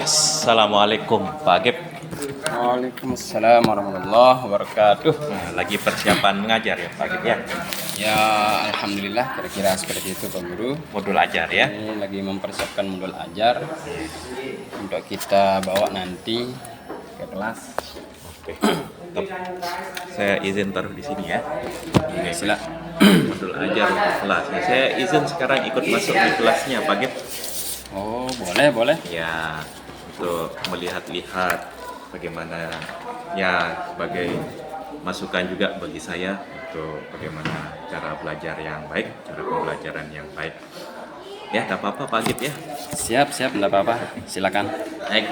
Assalamualaikum Pak Agip. Waalaikumsalam warahmatullahi wabarakatuh. Nah, lagi persiapan mengajar ya Pak Agip ya? Ya, alhamdulillah kira-kira seperti itu Pak Guru. Modul ajar ya? Ini lagi mempersiapkan modul ajar untuk kita bawa nanti ke kelas. Oke. Top. Saya izin taruh di sini ya. Oke, sila. Modul ajar kelas. Nah, saya izin sekarang ikut masuk di kelasnya Pak Agip. Oh, boleh. Ya, untuk melihat-lihat bagaimana ya sebagai masukan juga bagi saya untuk bagaimana cara belajar yang baik, cara pembelajaran yang baik. Ya, tak apa-apa Pak Agip ya. Siap, enggak apa-apa. Silakan. Baik.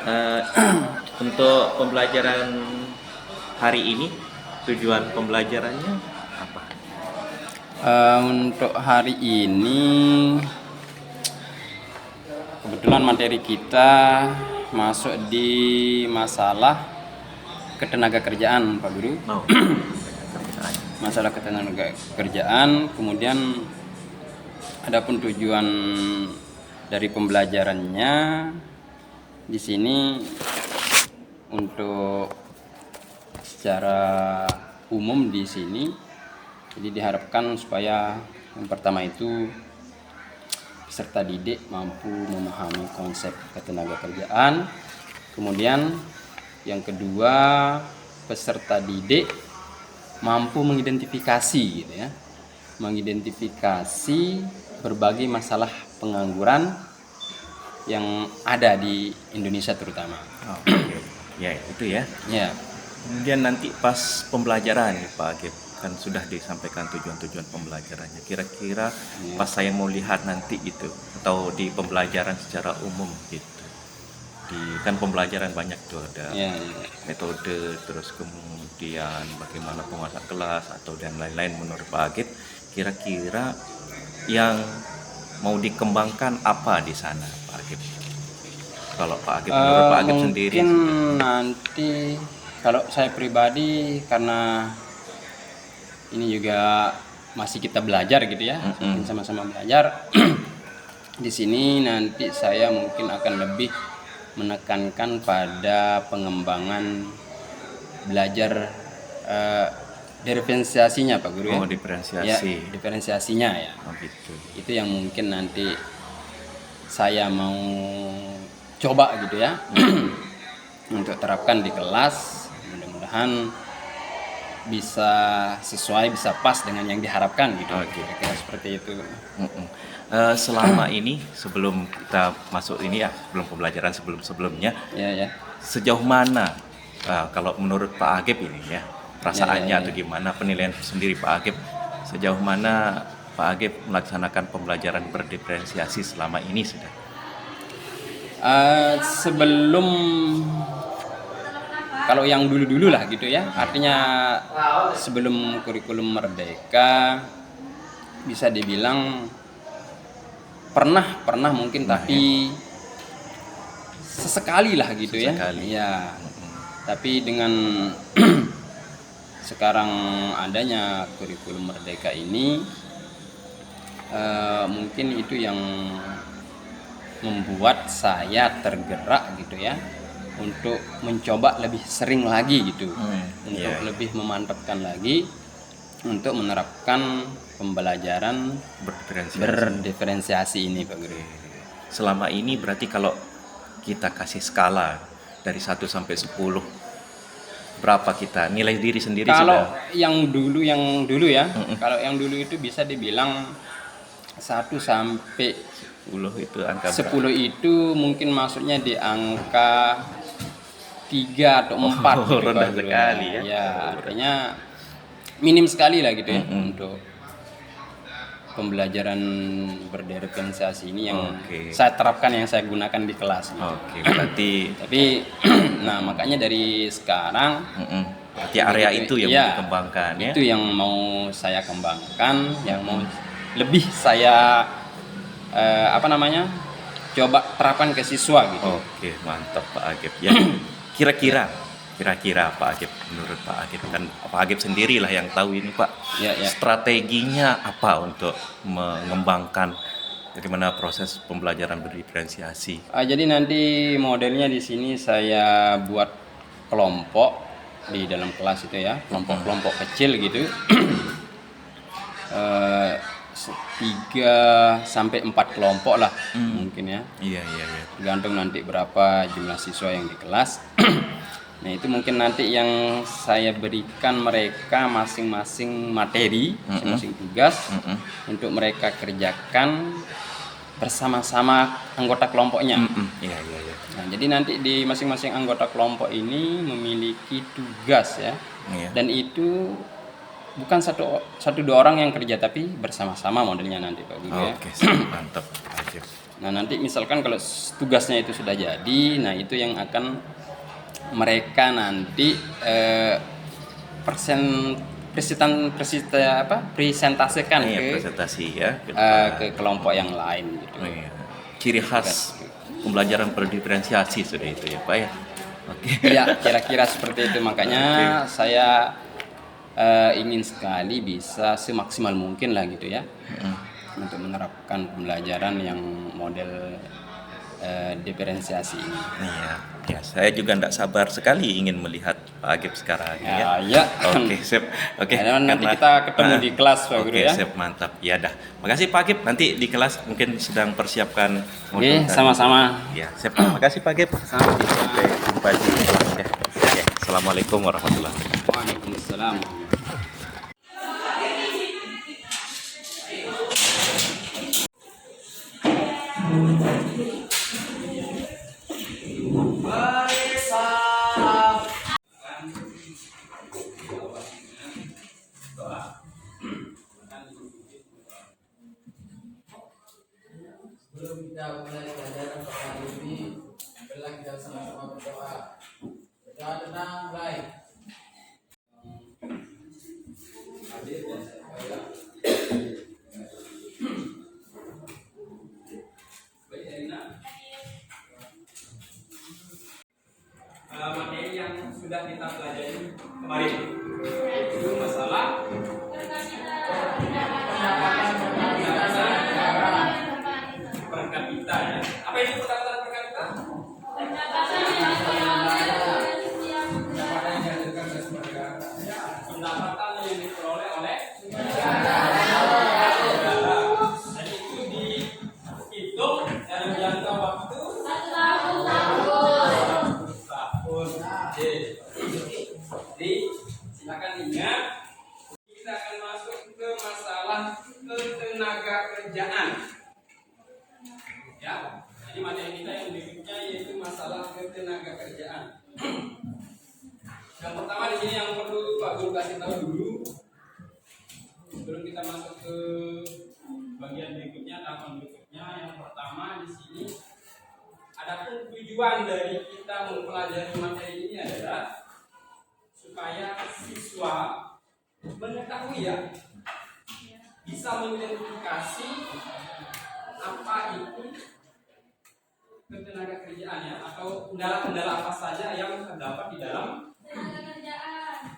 Eh, untuk pembelajaran hari ini, tujuan pembelajarannya apa? Untuk hari ini kebetulan materi kita masuk di masalah ketenaga kerjaan Pak Guru. Mau? Masalah ketenaga kerjaan, kemudian adapun tujuan dari pembelajarannya di sini untuk secara umum di sini, jadi diharapkan supaya yang pertama itu peserta didik mampu memahami konsep ketenaga kerjaan, kemudian yang kedua peserta didik mampu mengidentifikasi gitu ya, mengidentifikasi berbagai masalah pengangguran yang ada di Indonesia terutama. Oke. Ya, itu ya. Ya, Kemudian nanti pas pembelajaran nih Pak Agip, kan sudah disampaikan tujuan-tujuan pembelajarannya. Kira-kira pas saya mau lihat nanti gitu, atau di pembelajaran secara umum gitu. Kan pembelajaran banyak tuh, ada ya. metode, terus kemudian bagaimana penguasaan kelas atau dan lain-lain. Menurut Pak Agip, kira-kira yang mau dikembangkan apa di sana Pak Agip? Kalau Pak Agip, menurut Pak Agip sendiri Mungkin nanti kalau saya pribadi, karena ini juga masih kita belajar gitu ya, mungkin sama-sama belajar. Di sini nanti saya mungkin akan lebih menekankan pada pengembangan belajar diferensiasinya Pak Guru ya. Oh, diferensiasi. Ya, diferensiasinya ya. Oh gitu. Itu yang mungkin nanti saya mau coba gitu ya untuk terapkan di kelas. Mudah-mudahan bisa sesuai, bisa pas dengan yang diharapkan gitu. Oke. Kira-kira seperti itu. Selama ini sebelum kita masuk ini ya, sebelum pembelajaran sebelumnya, Ya. sejauh mana kalau menurut Pak Agip ini ya perasaannya Ya. atau gimana penilaian sendiri Pak Agip, sejauh mana Pak Agip melaksanakan pembelajaran berdiferensiasi selama ini sudah? Sebelum, kalau yang dulu-dulu lah gitu ya, artinya sebelum kurikulum Merdeka bisa dibilang pernah mungkin, tapi sesekali lah gitu Sesekali. ya. Tapi dengan sekarang adanya kurikulum Merdeka ini, mungkin itu yang membuat saya tergerak gitu ya, untuk mencoba lebih sering lagi gitu, untuk lebih memantapkan lagi untuk menerapkan pembelajaran berdiferensiasi ini Pak Guru. Selama ini berarti kalau kita kasih skala dari 1 sampai 10, berapa kita nilai diri sendiri Kalau sudah? yang dulu ya, kalau yang dulu itu bisa dibilang 1 sampai 10 itu angka 10 itu mungkin masuknya di angka 3 atau 4 gitu, rendah Pak Guru. sekali ya. Ya, artinya minim sekali lah gitu ya untuk pembelajaran berdiferensiasi ini yang saya terapkan, yang saya gunakan di kelas gitu. Oke, berarti Tapi nah makanya dari sekarang berarti area itu yang ya, mau dikembangkan ya. Itu yang mau saya kembangkan, yang mau lebih saya coba terapkan ke siswa gitu. Oke, mantap Pak Agip ya. Kira-kira Pak Agip, menurut Pak Agip, kan Pak Agip sendirilah yang tahu ini Pak. Ya. Strateginya apa untuk mengembangkan Bagaimana proses pembelajaran berdiferensiasi? Jadi nanti modelnya di sini saya buat kelompok di dalam kelas itu ya, kelompok-kelompok kecil gitu. 3 sampai 4 kelompok lah mungkin ya. Iya, iya, iya. Tergantung nanti berapa jumlah siswa yang di kelas. Nah, itu mungkin nanti yang saya berikan mereka masing-masing materi, masing-masing tugas untuk mereka kerjakan bersama-sama anggota kelompoknya. Iya, iya, iya. Nah, jadi nanti di masing-masing anggota kelompok ini memiliki tugas ya. Iya. Dan itu bukan satu dua orang yang kerja, tapi bersama-sama modelnya nanti Pak Guru ya. Oke, siap, mantap. Ajib. Nah, nanti misalkan kalau tugasnya itu sudah jadi, nah itu yang akan mereka nanti presentasikan Iya, ke presentasi ya. ke kelompok yang lain gitu. Oh, iya. Ciri khas pembelajaran berdiferensiasi sudah itu ya Pak ya. Oke. Iya, kira-kira seperti itu. Makanya saya ingin sekali bisa semaksimal mungkin lah gitu ya, untuk menerapkan pembelajaran yang model diferensiasi ini. Iya, ya saya juga tidak sabar sekali ingin melihat Pak Agip sekarang ya. Ya. Oke, sip. Oke. Nanti kita ketemu di kelas Pak Guru Oke, ya. sip, mantap. Ya dah. Makasih Pak Agip. Nanti di kelas mungkin sedang persiapkan Oke, modul tadi. sama-sama. Ya, sip. Makasih Pak Agip. Sampai jumpa di kelas ya. Oke, Assalamualaikum warahmatullahi wabarakatuh. Waalaikumsalam. Sebelum kita mulai pelajaran hari ini, marilah kita sama-sama berdoa. Berdoa tenang, baik. Materi yang sudah kita pelajari kemarin itu masalah per kapita ya. Apa itu pendapatan per kapita? Pendapatan yang diperoleh oleh negara. Dan itu dihitung dalam jangka waktu tahun. Jadi silakan ingat, kita akan masuk ke masalah ketenaga kerjaan. Ya, jadi materi kita yang berikutnya yaitu masalah ketenaga kerjaan. Yang pertama di sini yang perlu Pak Guru kasih tahu dulu sebelum kita masuk ke bagian berikutnya, tahapan berikutnya. Yang pertama di sini, adapun tujuan dari kita mempelajari materi ini adalah supaya siswa mengetahui ya, bisa mengidentifikasi apa itu ketenaga kerjaan ya, atau kendala-kendala apa saja yang terdapat di dalam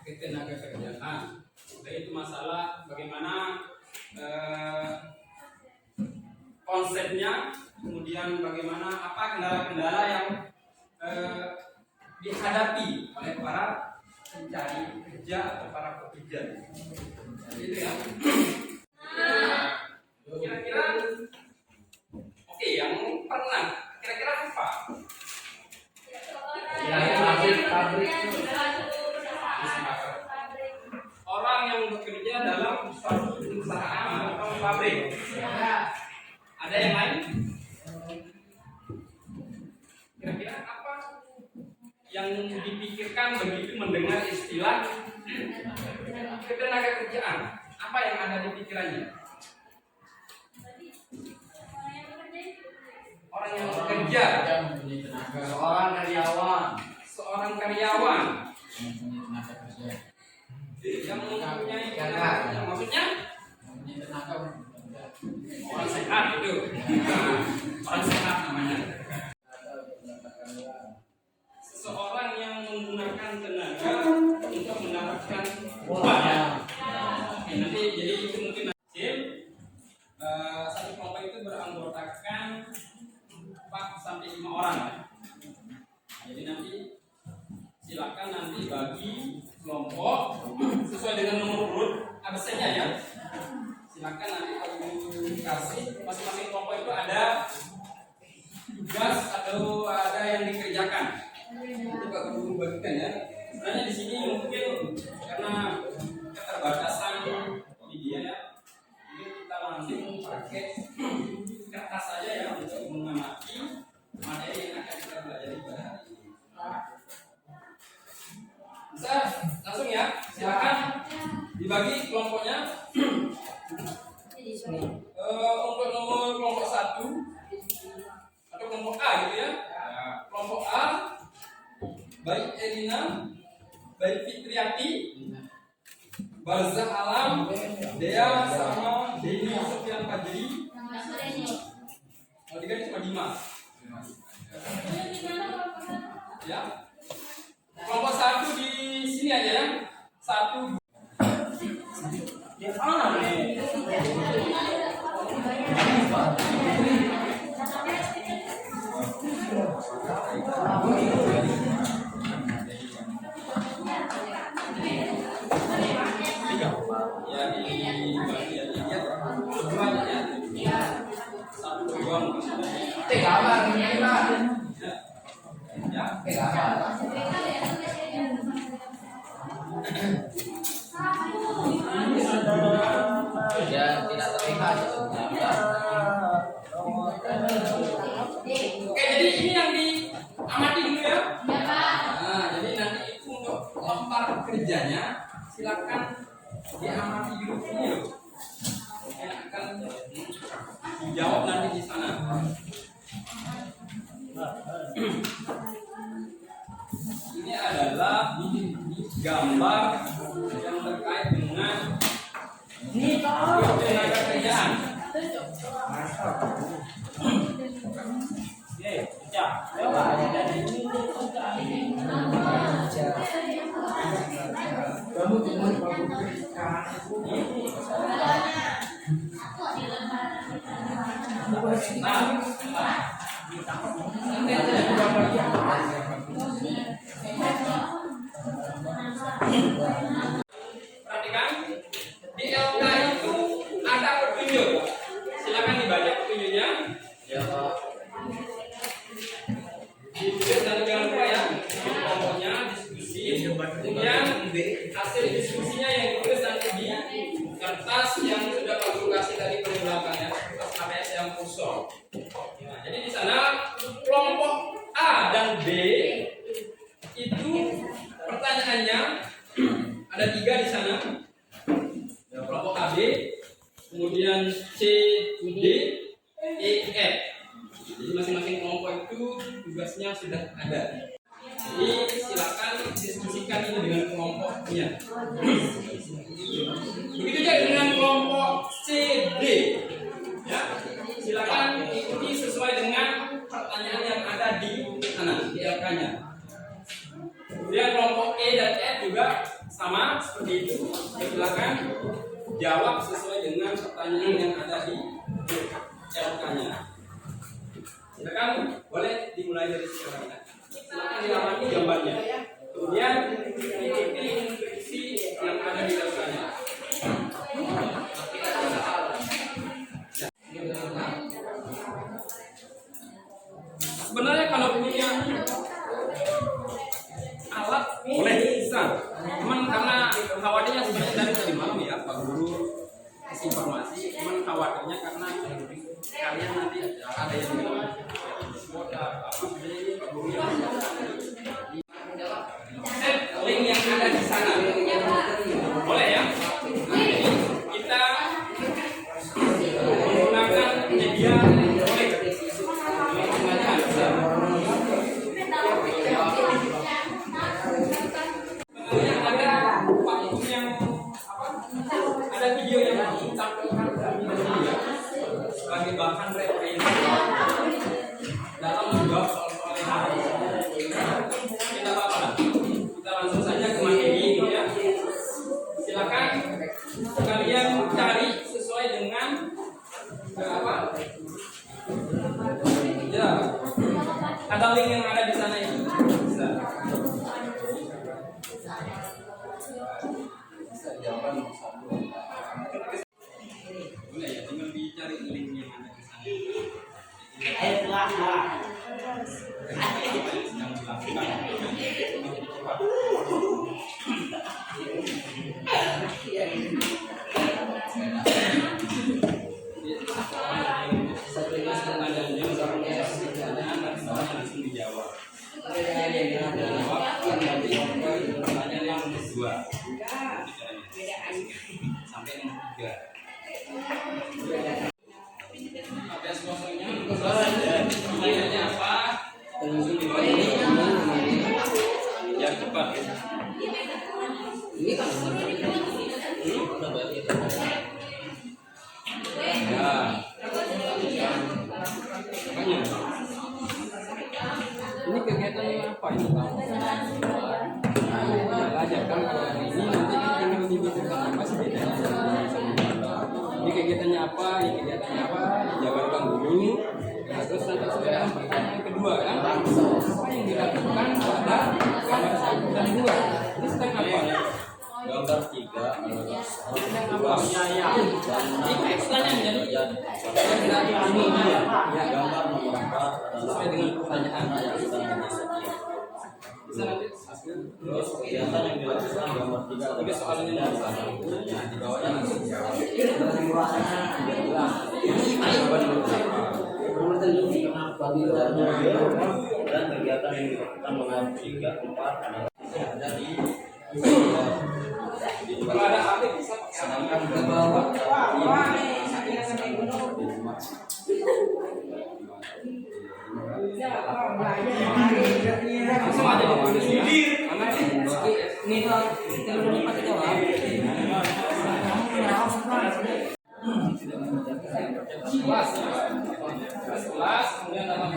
ketenaga kerjaan. Yaitu masalah bagaimana konsepnya, kemudian bagaimana apa kendala-kendala yang dihadapi oleh para pencari kerja atau para pekerja. Itu ya. Kira-kira oke, yang pernah kira-kira apa? Pabrik. Orang yang bekerja dalam suatu perusahaan atau pabrik. Ada yang lain? Kira-kira apa yang dipikirkan begitu mendengar istilah ketenaga kerjaan? Apa yang ada di pikirannya? Orang yang bekerja, Seorang karyawan seorang karyawan mempunyai tenaga kerja. yang mempunyai tenaga kerja. Maksudnya Mempunyai tenaga untuk bekerja. orang sehat itu. Orang sehat namanya. Seseorang yang menggunakan tenaga untuk mendapatkan upah ya. Oke, nanti jadi itu mungkin satu kelompok itu beranggota Jadi nanti silakan nanti bagi kelompok sesuai dengan nomor urut absennya ya. Silakan nanti kasih masing-masing kelompok itu ada tugas atau ada yang dikerjakan. Itu Pak Guru bagikan ya. Sebenarnya di sini mungkin karena keterbatasan media ya, jadi kita langsung pakai kertas saja ya untuk mengamati materi yang akan kita pelajari pada hari ini. Bisa langsung ya, silakan dibagi kelompoknya. Untuk nomor kelompok 1 atau kelompok A gitu ya. Kelompok A baik Elina, baik Fitriati, Barzah Alam, Dea sama Deni Sofian Fajri. Kalau tiga ini cuma Dimas. Ya. Kelompok 1 di sini aja ya. 1 dia mana nih? Ya di bagian ini ya. 1 2 gambar ini Pak. ya. Gambar. Ya tidak terlihat itu gambar. Oke, jadi ini yang diamati dulu ya. Nah, jadi nanti itu untuk lempar kerjanya silakan diamati dulu ini loh. Yang akan dijawab nanti di sana. Ini adalah gambar yang terkait dengan tenaga kerjaan. Kamu cuma Perhatikan, di LK itu ada petunjuk. Silakan dibaca petunjuknya. Ditulis dan jangan lupa ya, kelompoknya diskusi. Kemudian hasil diskusinya yang ditulis nanti di kertas yang sudah Pak Guru kasih tadi penjelasan ya, kertas APS yang kosong. Nah, jadi di sana kelompok A dan B itu pertanyaannya ada 3 di sana. Kelompok AB, kemudian C, D, E, F. Jadi masing-masing kelompok itu tugasnya sudah ada. Jadi silakan diskusikan ini dengan kelompoknya. Begitu juga dengan kelompok C, D. Ya, silakan ikuti sesuai dengan pertanyaan yang ada di sana di LK-nya. Kemudian kelompok E dan F juga sama seperti itu. Silakan jawab sesuai dengan pertanyaan yang ada di LK-nya. Silakan boleh dimulai dari sekarang. Silakan diamati gambarnya. Kemudian ikuti instruksi yang ada di LK-nya. Sebenarnya kalau punya alat boleh bisa, cuman karena khawatirnya sebenarnya dari tadi malam ya Pak Guru kasih informasi, cuman khawatirnya karena kalian nanti ada yang bilang link yang ada di sana boleh ya. Nah, jadi kita menggunakan media elektronik. Ada video yang ditampilkan sebagai bahan referensi dalam menjawab soal-soal yang ada. Tidak apa-apa, kita langsung saja ke materi ya. Silakan kalian cari sesuai dengan apa? Ya, ada link yang ada di sana itu. Bisa. Boleh ya, tinggal dicari link yang ada di sana. Sedang sampai nomor 3. ABS kosongnya pertanyaannya apa? Yang cepat. Ini kan Ya. Makanya. Ini kegiatannya apa ini? Belajar kan kalau hari ini nanti kan tinggal dibisikkan apa sih bedanya ini kegiatannya apa, ini kegiatannya apa, dijabarkan dulu. Nah, terus nanti sekarang pertanyaan kedua kan, apa yang dilakukan pada gambar 1 dan 2? Ini sedang apa? Gambar 3 Sedang apa? Ini ekstranya menjadi ini dia. Ya, gambar nomor 4 sesuai dengan pertanyaan. Bisa nanti terus kegiatan yang dilakukan gambar 3 tapi soalnya di bawahnya langsung jawab. dan kegiatan yang dilakukan nomor 3, 4 ada di Kalau ada HP bisa sedangkan gambar langsung aja ditulis ya. Karena ini telepon pakai jawab. Kelas, kemudian tambah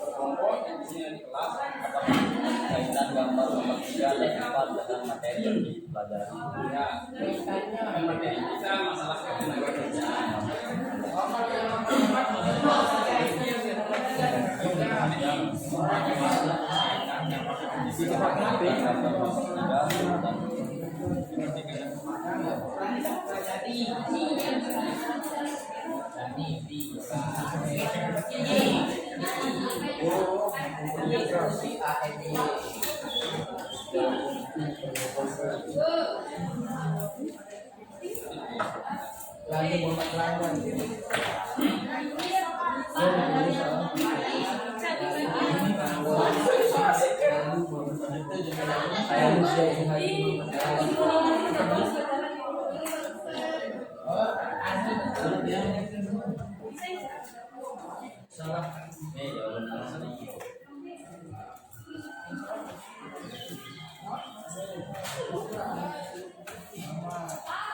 kelompok yang di sini di kelas. kaitan gambar nomor 3 dan 4 dengan materi yang dipelajari. Ya, dengan materi kita masalah ketenaga kerjaan.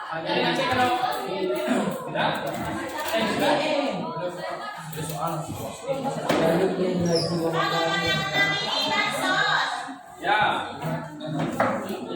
Jadi nanti kalau tidak, ya,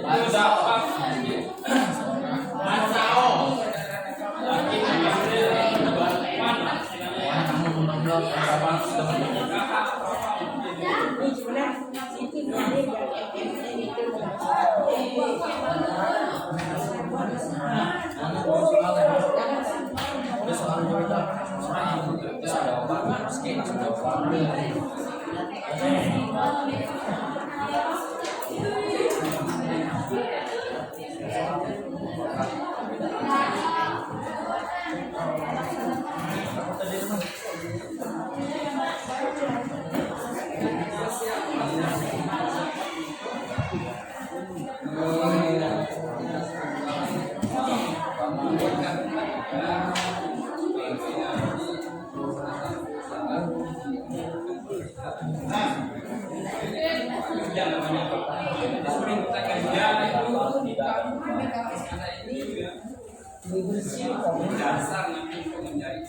itu dapat. Dasar nanti untuk mencari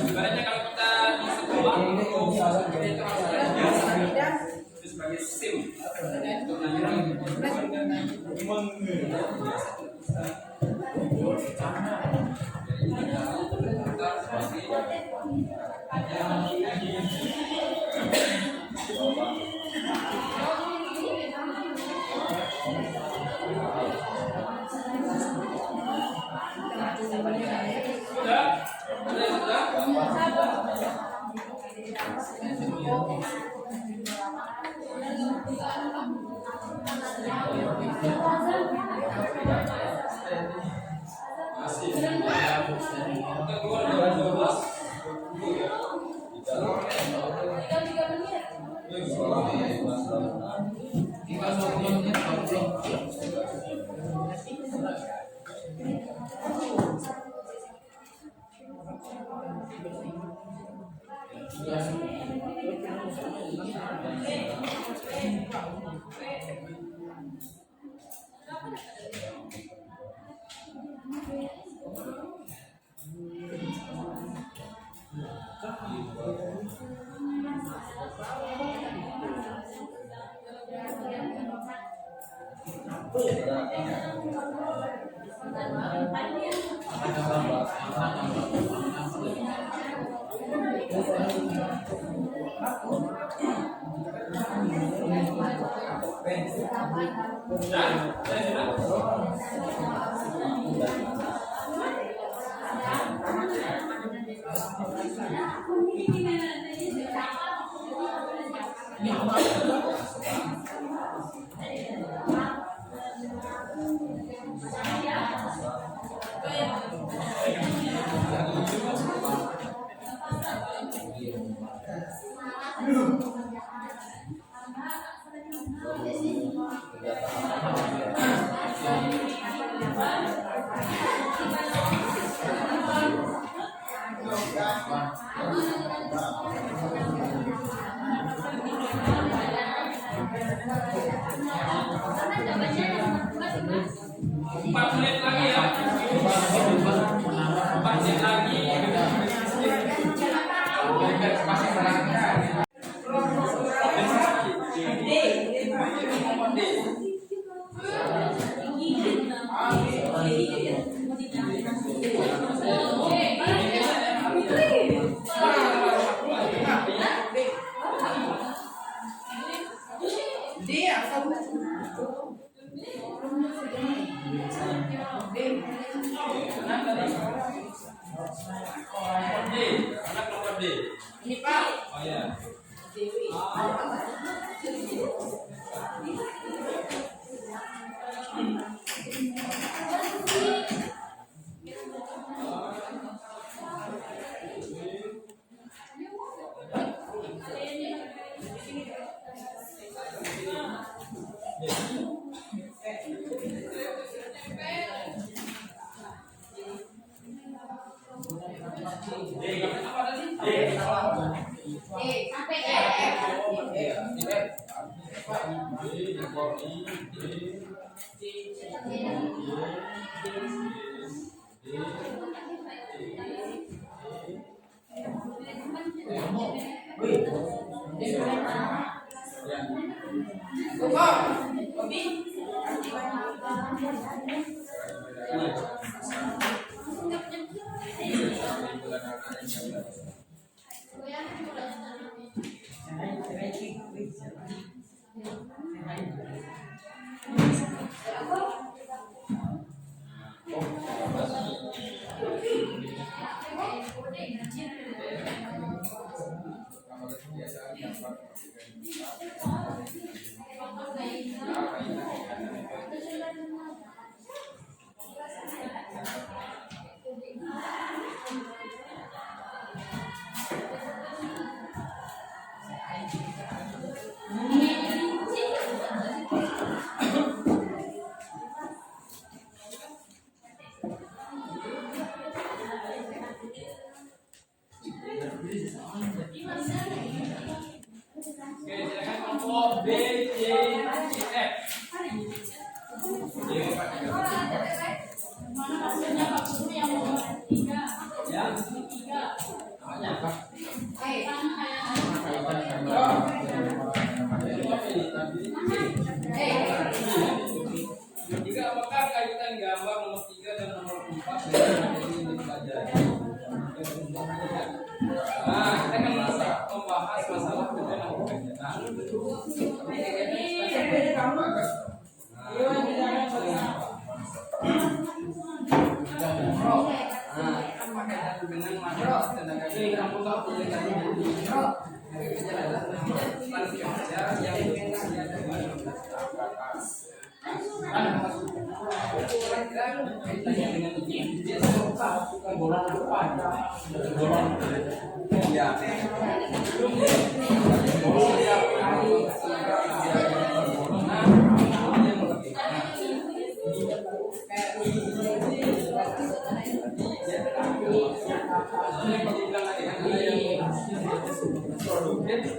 ibaratnya kalau kita di sekolah itu sebagai SIM untuk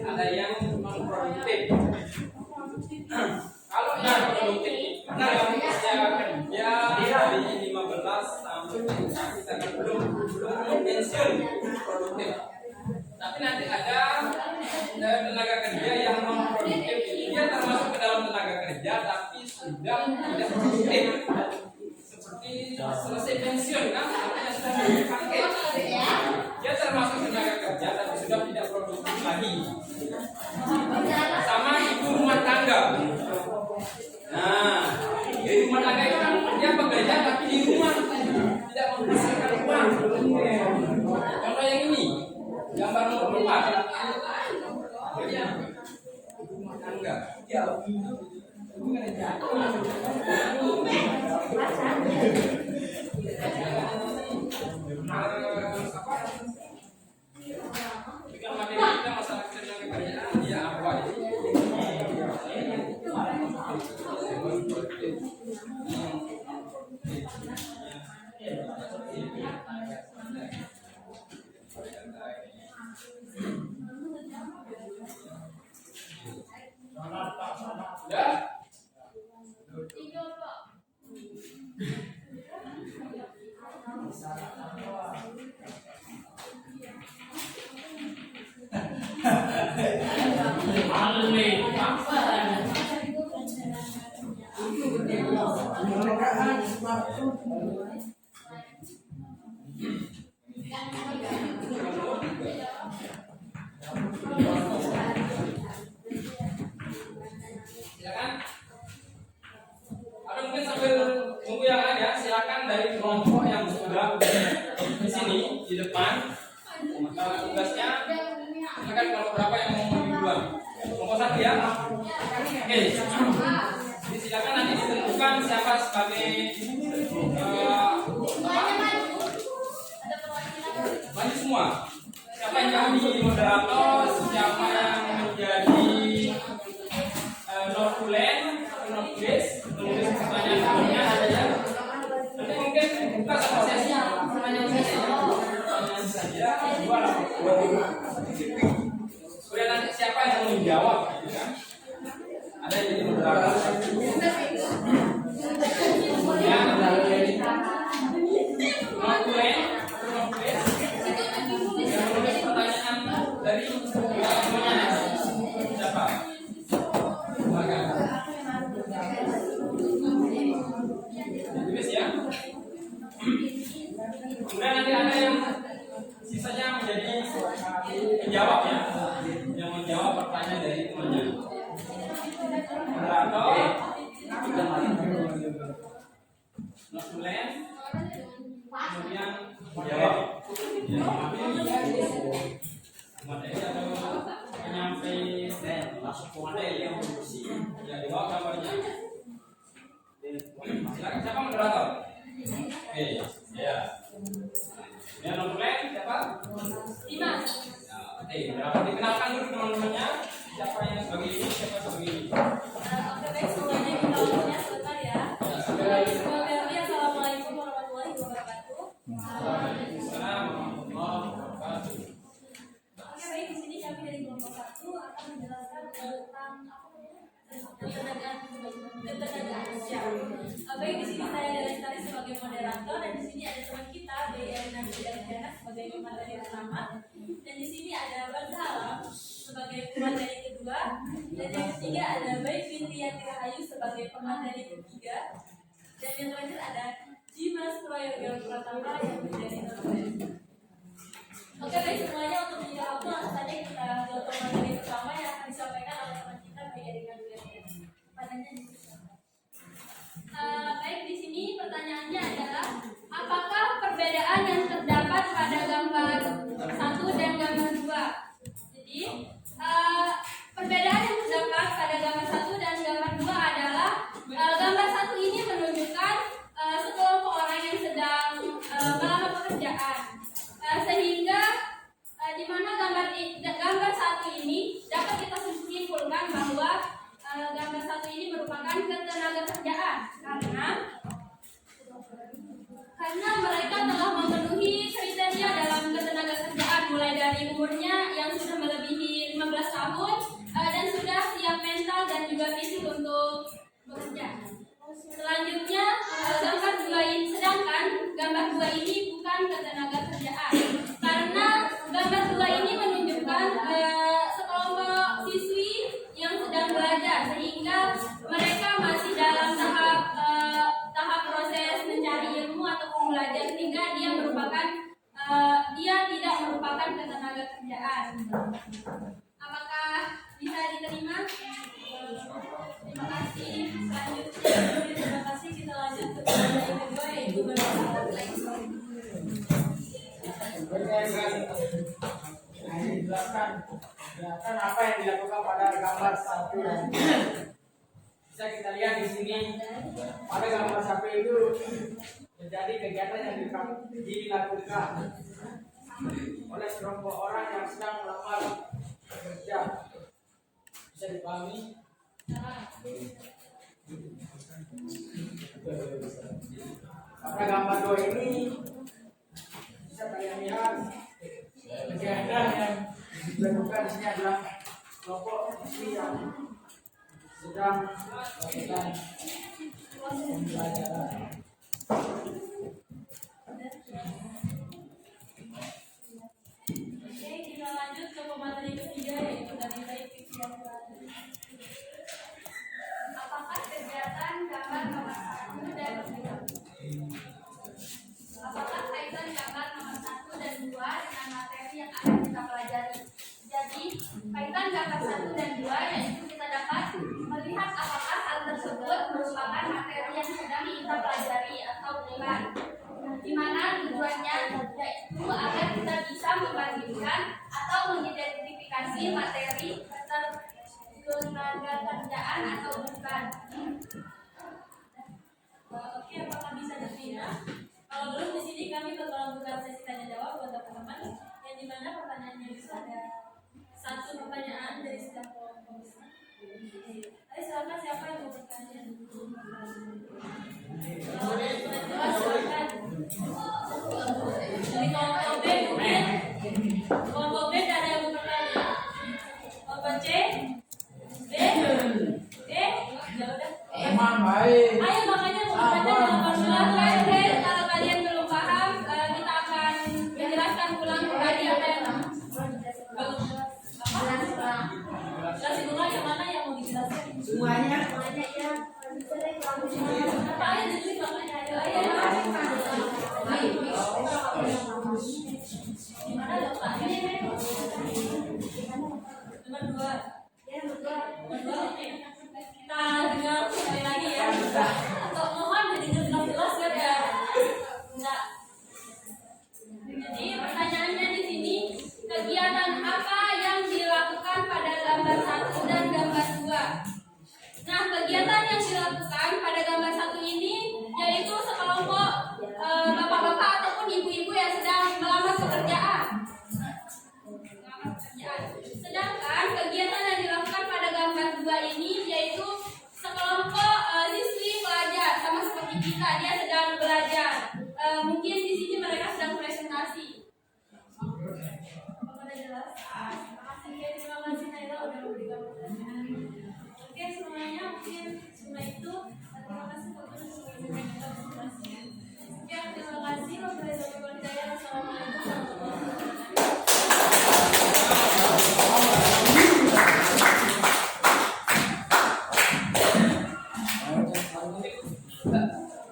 Ada yang non produktif. Kalau yang produktif, nah yang kita kan belum pensiun produktif. Tapi nanti ada tenaga kerja yang non produktif, dia termasuk ke dalam tenaga kerja tapi sudah tidak produktif. Seperti selesai pensiun kan, artinya sudah dipakai. Dia termasuk tenaga kerja tapi sudah tidak produktif lagi. Sama ibu rumah tangga. Nah, di rumah tangga itu kan dia bekerja tapi di rumah tidak menghasilkan uang. Contoh yang ini, gambar nomor 4. Dia rumah tangga. Jika materi kita masalah ketenaga kerjaan, dia apa ya? Silakan. Ada mungkin sambil tunggu yang ada, silakan dari kelompok yang sudah di sini di depan. Tugasnya, silakan kalau berapa yang mau duluan. Kelompok 1 ya. Oke. Jadi silakan nanti ditentukan siapa sebagai maju semua. Siapa yang jadi moderator, siapa yang menjadi notulen, nulis pertanyaan-pertanyaannya ada ya. Nanti mungkin buka satu sesi pertanyaan saja, dua lah. Kemudian nanti siapa yang mau menjawab, gitu kan? Ada yang jadi moderator. Kemudian notulen, yang menulis pertanyaan dari semuanya. Siapa? Tulis ya. Kemudian nanti ada yang sisanya menjadi penjawab ya, yang menjawab pertanyaan dari temannya. Moderator, notulen, kemudian menjawab. Materi atau penyampaian masuk materi yang bersih, ya di bawah gambarnya. Silakan siapa moderator? Oke, ya. Yang notulen siapa? Dimas. Oke, moderator dikenalkan dulu teman-temannya. Siapa yang sebagai ini, siapa sebagai ini. Oke, baik semuanya kita waktunya sebentar ya. Assalamualaikum warahmatullahi wabarakatuh. Waalaikumsalam warahmatullahi wabarakatuh. Oke, baik di sini kami dari kelompok 1 akan menjelaskan tentang ketenagaan kerja. Baik di sini saya dari Lestari sebagai moderator dan di sini ada teman kita Erina Diana sebagai pemateri pertama dan di sini ada Bangsalam sebagai pemateri kedua dan yang ketiga ada Baik Fintriati Rahayu sebagai pemateri ketiga dan yang terakhir ada Dimas Proyoga Pratama yang menjadi notulen. Oke baik semuanya untuk menjawab waktu langsung saja kita ke pemateri pertama yang akan disampaikan oleh teman kita Baik Erina Diana. Baik di sini pertanyaannya adalah apakah perbedaan yang terdapat pada gambar 1 dan gambar 2? Jadi perbedaan yang terdapat pada gambar 1 dan gambar 2 adalah gambar 1 ini menunjukkan sekelompok orang yang sedang melamar pekerjaan sehingga di mana gambar 1 ini dapat kita simpulkan bahwa gambar 1 ini merupakan ketenagakerjaan karena mereka telah memenuhi kriteria dalam ketenagakerjaan mulai dari umurnya yang sudah melebihi 15 tahun dan sudah siap mental dan juga fisik untuk bekerja. Selanjutnya gambar 2 ini, sedangkan gambar 2 ketenagakerjaan. Karena gambar 2 ini menunjukkan sekelompok siswi yang sedang belajar, sehingga mereka masih dalam tahap proses mencari ilmu ataupun belajar, sehingga dia tidak merupakan ketenagakerjaan. Apakah bisa diterima? Terima kasih. Selanjutnya, terima kasih. Kita lanjut ke yang kedua, yaitu berbakat lektor. Nah, ini dijelaskan apa yang dilakukan pada gambar 1 dan 2. Bisa kita lihat di sini pada gambar 1 itu terjadi kegiatan yang dilakukan oleh sekelompok orang yang sedang melamar kerja. Bisa dipahami? Pada gambar 2 ini bisa kalian lihat kegiatan yang dilakukan di sini adalah kelompok siswi yang sedang melakukan pembelajaran. Oke, kita lanjut ke pemateri ketiga, yaitu dari baik pikiran. Apakah kegiatan gambar nomor 1 dan 2? Apakah kaitan gambar nomor 1 dan 2 dengan materi yang akan kita pelajari? Jadi, kaitan gambar 1 dan 2 yaitu kita dapat melihat apakah hal tersebut merupakan materi yang sedang kita pelajari atau bukan. Di mana tujuannya yaitu agar kita bisa membandingkan atau mengidentifikasi materi ketenagakerjaan atau bukan. Oke, apakah bisa diterima? Kalau belum, di sini kami bakal buka sesi tanya jawab buat teman-teman, yang dimana pertanyaannya itu ada 1 pertanyaan dari setiap kelompok. Ayo silakan, siapa yang mau bertanya? Silakan. Dari kelompok B mungkin. Kelompok B ada yang mau bertanya. Kelompok C, B, ya udah. Emang baik. Ayo makanya mau bertanya nomor 2. Kalau kalian belum paham, kita akan menjelaskan ulang kembali apa yang jelasin ulang yang mana yang mau dijelaskan. Semuanya ya. Ayo jadi makanya ayo. Gimana dong Pak? Nomor 2. Oke. Kita dengar sekali lagi ya. Untuk mohon jadi jelas-jelas ya. Enggak. Jadi pertanyaannya di sini, kegiatan apa yang dilakukan pada gambar 1 dan gambar 2? Nah, kegiatan yang dilakukan pada gambar 1 ini yaitu sekelompok bapak-bapak ataupun ibu-ibu yang sedang melamar pekerjaan. Sedangkan kegiatan yang dilakukan pada gambar 2 ini yaitu sekelompok siswi pelajar, sama seperti kita, dia sedang belajar. Mungkin di sini mereka sedang presentasi. Apakah sudah jelas? Terima kasih Naila udah memberikan pertanyaan. Oke, semuanya mungkin setelah itu terima kasih kepada semua yang sudah presentasi. Oke, terima kasih. Wassalamualaikum warahmatullahi wabarakatuh.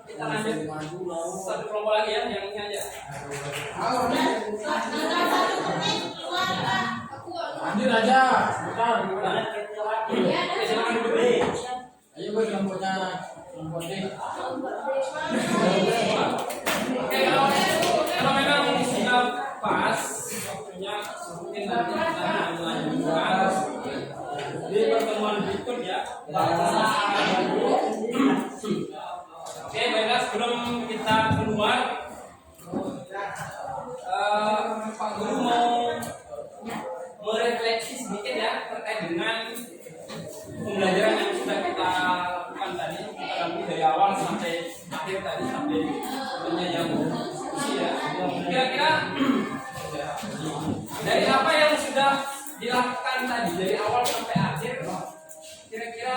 Kita lanjut satu kelompok lagi ya, yang ini aja. Lanjut aja. Bentar, gimana? Silakan duduk. Ayo gue kelompoknya kelompok D. Oke, kalau memang sudah pas waktunya, mungkin nanti kita melanjutkan di pertemuan berikutnya. Oke, baiklah, sebelum kita keluar, Pak Guru mau merefleksi sedikit ya terkait dengan pembelajaran yang sudah kita lakukan tadi, kita lalui dari awal sampai akhir tadi, sampai yang diskusi ya. Kira-kira dari apa yang sudah dilakukan tadi dari awal sampai akhir, kira-kira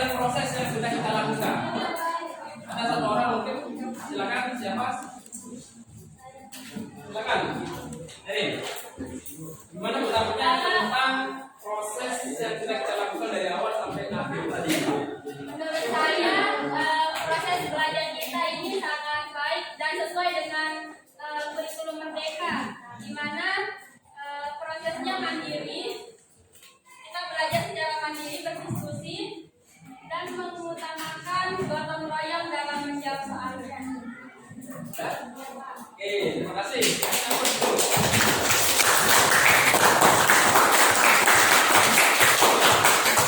dengan proses yang sudah kita lakukan. Ada satu orang mungkin, silakan siapa? Silakan. Jadi, gimana pendapat tentang proses yang sudah kita lakukan dari awal sampai akhir tadi? Menurut saya proses belajar kita ini sangat baik dan sesuai dengan kurikulum Merdeka, di mana prosesnya mandiri. Kita belajar secara mandiri, berdiskusi, dan mengutamakan gotong royong dalam menjawab soalnya. Oke, terima kasih.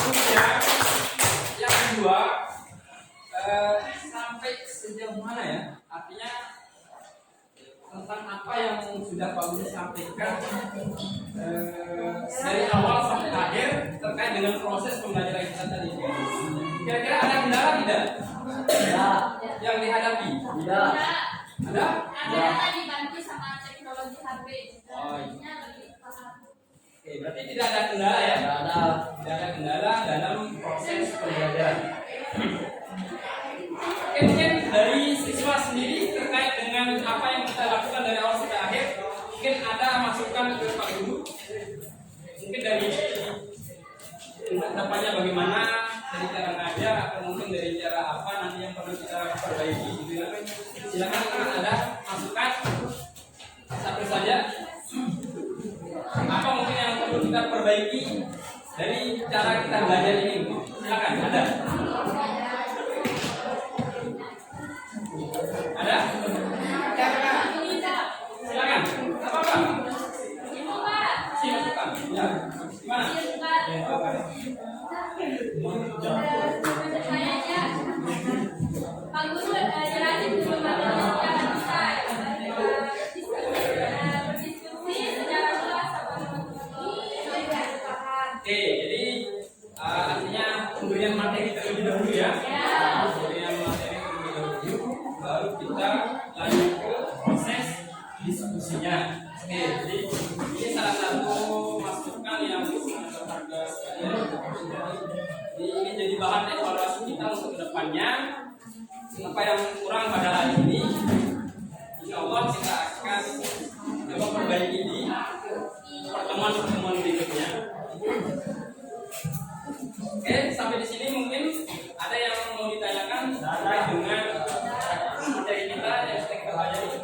Kemudian yang kedua, sampai sejauh mana ya? Artinya tentang apa yang sudah Pak Budi sampaikan dari awal sampai akhir terkait dengan proses pembelajaran kita tadi. Kira-kira ada kendala tidak? Yang dihadapi? Tidak. Ada? Karena dibantu sama teknologi HP. Oh, iya. Jadinya lebih paham. Oke, berarti tidak ada kendala ya? Tidak ada. Tidak ada kendala dalam proses pembelajaran. Oke, mungkin dari siswa sendiri terkait dengan apa yang kita lakukan dari awal sampai akhir, mungkin ada masukan ke Pak Guru. Mungkin dari depannya bagaimana, dari cara ngajar atau mungkin dari cara apa nanti yang perlu kita perbaiki gitu ya. Silakan kalau ada masukan satu saja. Apa mungkin yang perlu kita perbaiki dari cara kita belajar ini? Silakan, ada. Ada? Silakan. Apa Pak? Silakan. Ya. Gimana? Kayaknya Pak Guru jelasin dulu materinya kita berdiskusi secara luas sama teman-teman paham. Oke, jadi artinya pemberian materi terlebih dahulu ya. Pemberian materi terlebih dahulu, baru kita lanjut ke proses diskusinya. Oke, jadi ini salah satu masukan yang sangat berharga sekali. Jadi ini jadi bahan evaluasi kita untuk kedepannya. Apa yang kurang pada hari ini, insya Allah kita akan coba perbaiki di pertemuan-pertemuan berikutnya. Oke, sampai di sini mungkin ada yang mau ditanyakan terkait dengan materi kita yang sudah kita pelajari.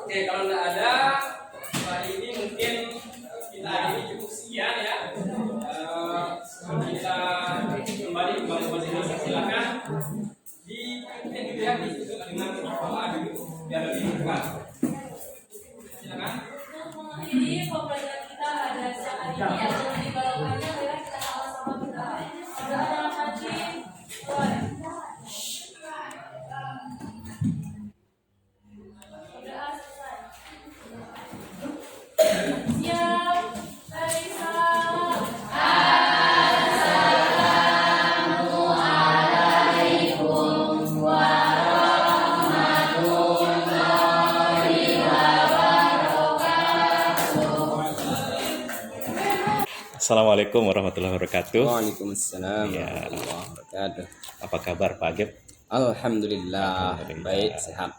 Oke, kalau tidak ada, hari ini mungkin kita akhiri cukup sekian ya. Kita kembali ke masing-masing, silakan mungkin dilihat di situ dengan bawah dulu biar lebih dekat. Silakan. Untuk mengakhiri pembelajaran kita pada siang hari ini yang dibawakannya adalah kita sama-sama berdoa. Doa dalam hati, doa. Doa selesai. Siap, dari salam. Assalamualaikum warahmatullahi wabarakatuh. Waalaikumsalam Ya. warahmatullahi wabarakatuh. Apa kabar Pak Agep? Alhamdulillah, Alhamdulillah. baik, sehat.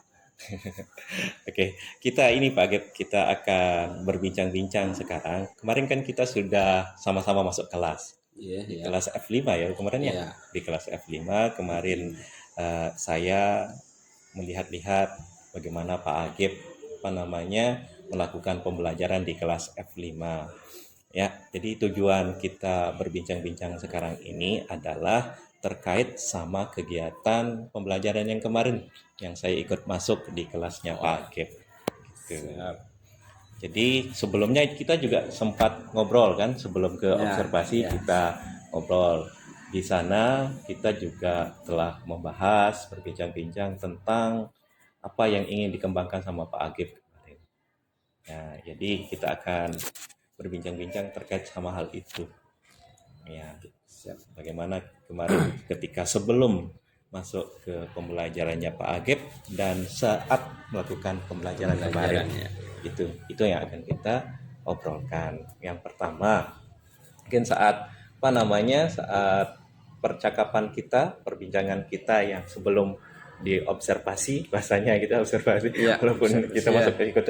Oke, kita ini Pak Agep, kita akan berbincang-bincang sekarang. Kemarin kan kita sudah sama-sama masuk kelas. Iya, Di iya. kelas F5 ya kemarin ya. Iya. Di kelas F5 kemarin saya melihat-lihat bagaimana Pak Agep melakukan pembelajaran di kelas F5. Ya, jadi tujuan kita berbincang-bincang sekarang ini adalah terkait sama kegiatan pembelajaran yang kemarin yang saya ikut masuk di kelasnya Pak Agep. Gitu. Siap. Jadi sebelumnya kita juga sempat ngobrol kan sebelum ke Ya, observasi ya. kita ngobrol. Di sana kita juga telah membahas berbincang-bincang tentang apa yang ingin dikembangkan sama Pak Agep kemarin. Nah, jadi kita akan berbincang-bincang terkait sama hal itu. Ya, bagaimana kemarin ketika sebelum masuk ke pembelajarannya Pak Agep dan saat melakukan pembelajaran kemarin. Pembelajarannya. Itu yang akan kita obrolkan. Yang pertama, mungkin saat apa namanya saat percakapan kita, perbincangan kita yang sebelum diobservasi, bahasanya gitu observasi, Iya, walaupun observasi, kita ya. masuk ke ikut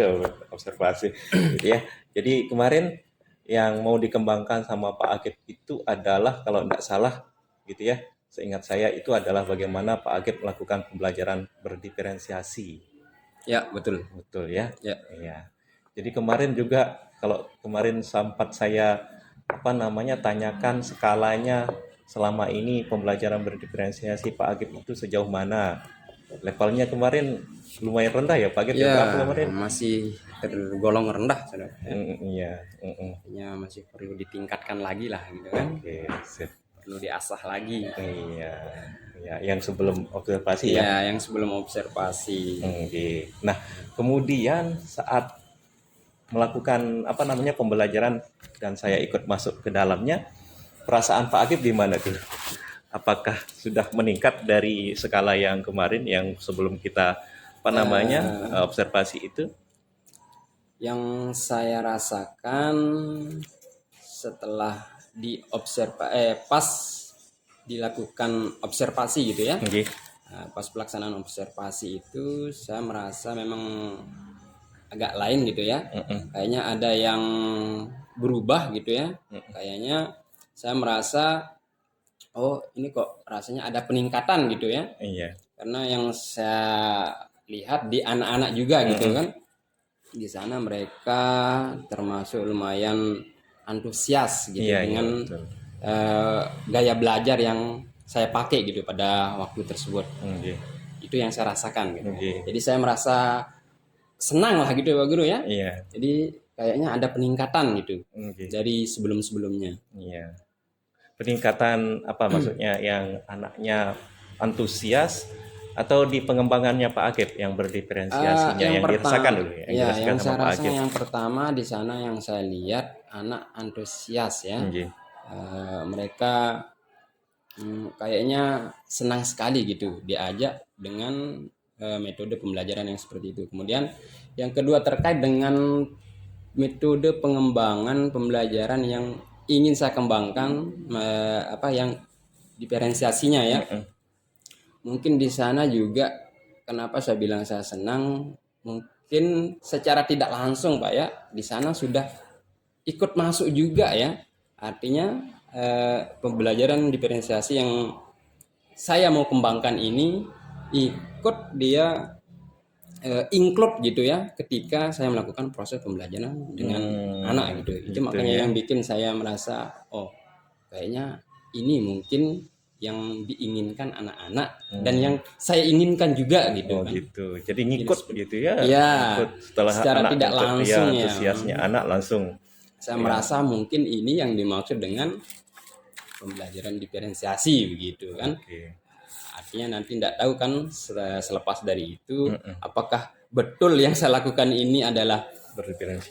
observasi, gitu ya. Jadi kemarin yang mau dikembangkan sama Pak Agip itu adalah kalau tidak salah, gitu ya, seingat saya itu adalah bagaimana Pak Agip melakukan pembelajaran berdiferensiasi. Ya, betul. Betul ya? Ya. Iya. Jadi kemarin juga kalau kemarin sempat saya apa namanya tanyakan skalanya selama ini pembelajaran berdiferensiasi Pak Agip itu sejauh mana? Levelnya kemarin lumayan rendah ya Pak Agip ya Ya, berapa kemarin? masih tergolong rendah, saudara. Iya. Artinya masih perlu ditingkatkan lagi lah, gitu kan. Oke, sip. Perlu diasah lagi. Iya. Ya, yang sebelum observasi ya. Ya, yang sebelum observasi. Oke. Nah, kemudian saat melakukan apa namanya pembelajaran dan saya ikut masuk ke dalamnya, perasaan Pak Agip gimana tuh? Apakah sudah meningkat dari skala yang kemarin yang sebelum kita apa namanya observasi itu? Yang saya rasakan setelah pas dilakukan observasi gitu ya. Oke. Nah, pas pelaksanaan observasi itu saya merasa memang agak lain gitu ya. Kayaknya ada yang berubah gitu ya. Kayaknya saya merasa oh ini kok rasanya ada peningkatan gitu ya. Iya. Karena yang saya lihat di anak-anak juga gitu kan. Di sana mereka termasuk lumayan antusias gitu Iya, dengan betul. gaya belajar yang saya pakai gitu pada waktu tersebut. Oke. Itu yang saya rasakan gitu. Oke. Jadi saya merasa senang lah gitu Pak Guru ya. Iya. Jadi kayaknya ada peningkatan gitu Oke. dari sebelum-sebelumnya. Iya. Peningkatan apa maksudnya yang anaknya antusias atau di pengembangannya Pak Agip yang berdiferensiasinya yang dirasakan dulu ya, ya, dirasakan yang sama saya Pak rasa Agip. yang pertama di sana yang saya lihat anak antusias ya. Oke. Mereka kayaknya senang sekali gitu diajak dengan metode pembelajaran yang seperti itu. Kemudian yang kedua terkait dengan metode pengembangan pembelajaran yang ingin saya kembangkan, yang diferensiasinya ya. Mungkin di sana juga kenapa saya bilang saya senang, mungkin secara tidak langsung Pak ya, di sana sudah ikut masuk juga ya. Artinya pembelajaran diferensiasi yang saya mau kembangkan ini ikut dia include gitu ya ketika saya melakukan proses pembelajaran dengan anak gitu. Itu makanya yang bikin saya merasa oh kayaknya ini mungkin yang diinginkan anak-anak dan yang saya inginkan juga gitu Oh kan. gitu. Jadi ngikut gitu ya. Ya, Ngikut setelah secara anak tidak ikut, langsung ya. antusiasnya anak langsung. Saya merasa mungkin ini yang dimaksud dengan pembelajaran diferensiasi begitu kan. Oke. Artinya nanti tidak tahu kan selepas dari itu apakah betul yang saya lakukan ini adalah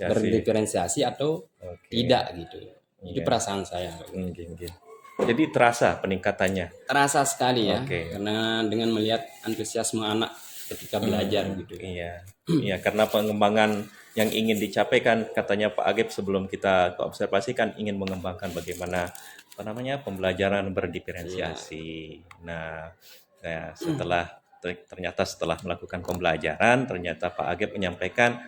berdiferensiasi atau tidak gitu. Itu perasaan saya. Jadi terasa peningkatannya. Terasa sekali ya. Oke. Karena dengan melihat antusiasme anak ketika belajar gitu. Iya. Iya, karena pengembangan yang ingin dicapai kan katanya Pak Agip sebelum kita ke observasi kan ingin mengembangkan bagaimana apa namanya pembelajaran berdiferensiasi. Nah, ternyata setelah melakukan pembelajaran ternyata Pak Agip menyampaikan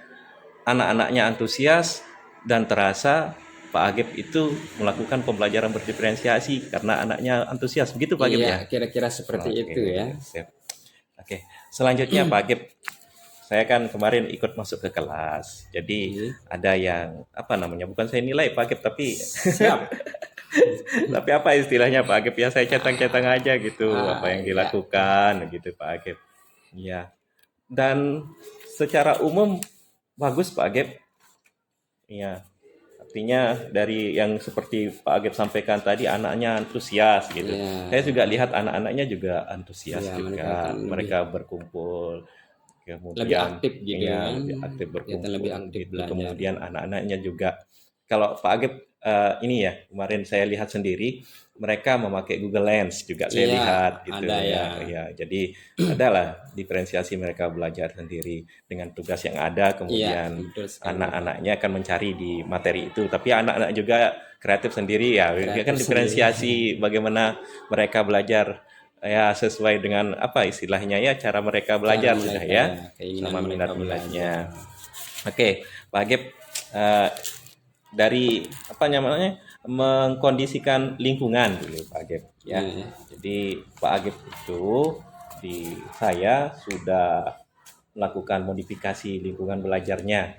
anak-anaknya antusias dan terasa Pak Agip itu melakukan pembelajaran berdiferensiasi karena anaknya antusias begitu Pak Agip ya. Iya, kira-kira seperti itu ya. Siap. Oke, selanjutnya Pak Agip, saya kan kemarin ikut masuk ke kelas. Jadi ada yang apa namanya? Bukan saya nilai Pak Agip tapi Siap. tapi apa istilahnya Pak Agip ya saya centang-centang aja gitu apa yang dilakukan gitu Pak Agip. Iya. Dan secara umum bagus Pak Agip. Iya. Artinya dari yang seperti Pak Agip sampaikan tadi anaknya antusias gitu. Iya. Saya juga lihat anak-anaknya juga antusias Iya, juga. mereka Mereka berkumpul. Kemudian lebih aktif gitu iya, kan. lebih aktif berkumpul. Kelihatan lebih aktif gitu. belajar. Kemudian anak-anaknya juga kalau Pak Agip ini ya, kemarin saya lihat sendiri mereka memakai Google Lens juga saya Iya, lihat gitu ada ya. ya. Ya, jadi adalah diferensiasi mereka belajar sendiri dengan tugas yang ada, Iya, kemudian betul sekali. anak-anaknya akan mencari di materi itu. Tapi anak-anak juga kreatif sendiri ya. Dia kan Kreatif diferensiasi bagaimana mereka belajar ya sesuai dengan apa istilahnya ya cara mereka belajar Cara sudah mereka, ya, keinginan sama mereka minat-minatnya. Oke, Pak Agip, dari apa namanya mengkondisikan lingkungan dulu Pak Agip ya. Iya. Jadi Pak Agip itu di saya sudah melakukan modifikasi lingkungan belajarnya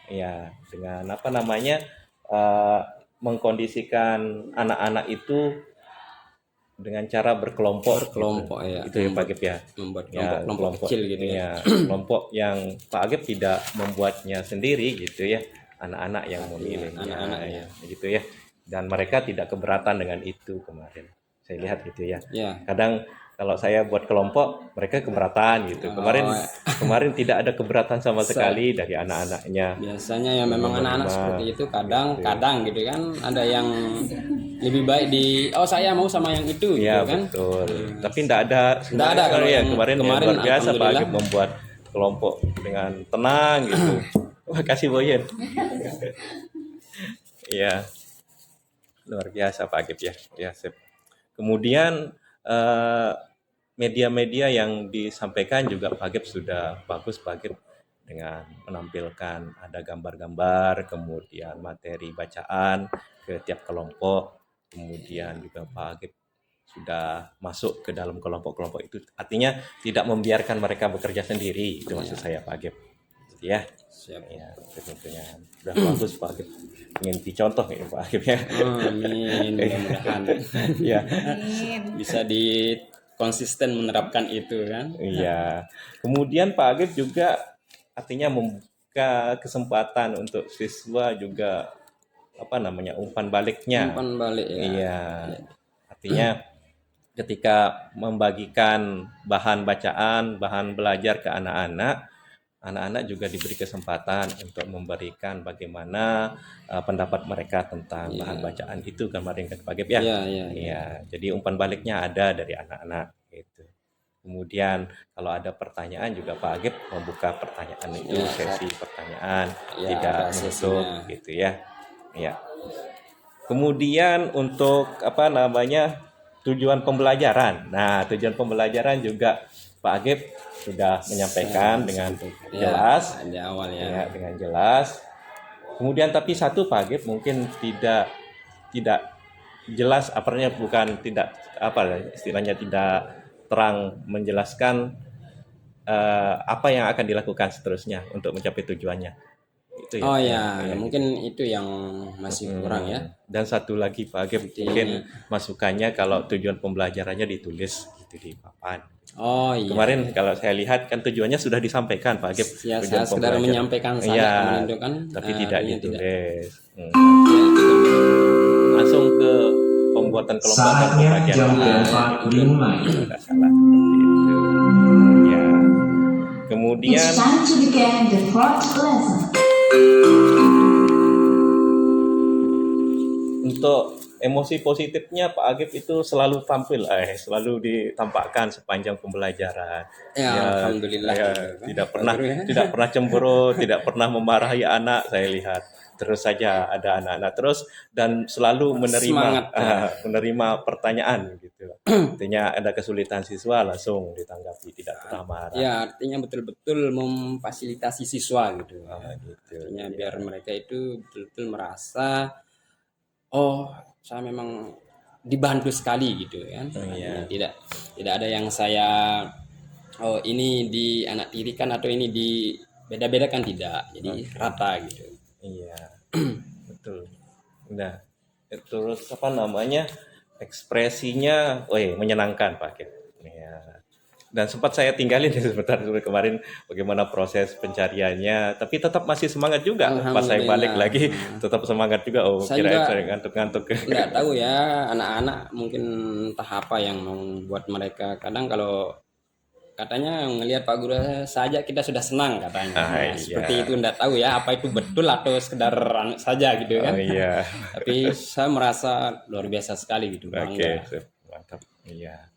ya dengan apa namanya mengkondisikan anak-anak itu dengan cara berkelompok Berkelompok, ya. itu ya Pak Agip ya. Membuat Ya, kelompok kecil gitu ya. iya, kelompok yang Pak Agip tidak membuatnya sendiri gitu ya, anak-anak yang memilihnya, anak-anak, ya, gitu ya. Dan mereka tidak keberatan dengan itu kemarin. Saya lihat gitu ya. Ya. Kadang kalau saya buat kelompok, mereka keberatan gitu. Kemarin tidak ada keberatan sama sekali dari anak-anaknya. Biasanya ya memang anak-anak Menerima. seperti itu kadang-kadang gitu kan ada yang lebih baik saya mau sama yang itu Iya gitu kan. betul. Tapi tidak ada. Nggak ada kalau ya yang kemarin kemarin, luar biasa Pak alhamdulillah. Agip membuat kelompok dengan tenang gitu. Wah kasih Boyen. Iya luar biasa Pak Agip ya. Ya sip. Kemudian media-media yang disampaikan juga Pak Agip sudah bagus Pak Agip dengan menampilkan ada gambar-gambar, kemudian materi bacaan ke tiap kelompok, kemudian juga Pak Agip sudah masuk ke dalam kelompok-kelompok itu. Artinya tidak membiarkan mereka bekerja sendiri, itu maksud saya Pak Agip. Ya, Siap. ya tentunya sudah bagus Pak Agip. Ingin dicontoh ya Pak Agip ya. Amin, mudah-mudahan Ya. bisa konsisten menerapkan itu kan. Iya. Kemudian Pak Agip juga artinya membuka kesempatan untuk siswa juga apa namanya umpan baliknya. Umpan balik ya. Iya. Artinya ketika membagikan bahan bacaan, bahan belajar ke anak-anak juga diberi kesempatan untuk memberikan bagaimana pendapat mereka tentang bahan bacaan itu kemarin kan Pak Agip ya. Iya, iya. Iya, jadi umpan baliknya ada dari anak-anak gitu. Kemudian kalau ada pertanyaan juga Pak Agip membuka pertanyaan itu Iya, sesi pertanyaan Iya, tidak ada menutup sesinya. gitu ya. Iya. Kemudian untuk apa namanya tujuan pembelajaran. Nah, tujuan pembelajaran juga Pak Agip sudah menyampaikan dengan jelas di awal ya. ya, dengan jelas. Kemudian tapi satu Pak Agip mungkin tidak jelas apanya bukan tidak apa istilahnya tidak terang menjelaskan apa yang akan dilakukan seterusnya untuk mencapai tujuannya. Itu ya. Oh ya, mungkin itu yang masih kurang ya. Dan satu lagi Pak Agip mungkin masukannya kalau tujuan pembelajarannya ditulis gitu di papan. Oh iya. Kemarin kalau saya lihat kan tujuannya sudah disampaikan Pak Agip. Ya, tujuan saya sekedar pembelajaran. menyampaikan saja, Iya, menunjukkan, tapi tidak artinya ditulis. Ya, Langsung ke pembuatan kelompok dan Saatnya pembagian jam bahan. keempat dimulai. Tidak salah seperti itu. Ya. Kemudian It's time to begin the fourth lesson. untuk emosi positifnya Pak Agip itu selalu tampil, selalu ditampakkan sepanjang pembelajaran. Ya, alhamdulillah. Ya, tidak pernah cemburu, tidak pernah memarahi anak. Saya lihat terus saja ada anak-anak terus dan selalu Semangat, menerima pertanyaan gitu. Artinya ada kesulitan siswa langsung ditanggapi, tidak pernah marah. Ya, artinya betul-betul memfasilitasi siswa gitu. Gitu. Artinya biar mereka itu betul-betul merasa saya memang dibantu sekali gitu kan. Iya. Tidak ada yang saya ini di anak tirikan atau ini di beda-bedakan, tidak. Jadi rata gitu. Iya, betul. Udah. Terus apa namanya ekspresinya, menyenangkan Pak Agip. Ya. Dan sempat saya tinggalin sebentar dulu kemarin bagaimana proses pencariannya, tapi tetap masih semangat juga. Pas saya balik lagi, tetap semangat juga. Saya Kirain juga saya ngantuk-ngantuk. Nggak tahu ya, anak-anak mungkin entah apa yang membuat mereka kadang kalau katanya ngelihat Pak Guru saja kita sudah senang katanya. Iya. Seperti itu, enggak tahu ya apa itu betul atau sekedar saja gitu kan. Iya. Tapi saya merasa luar biasa sekali gitu, Oke, bangga. sip. Mantap. Iya.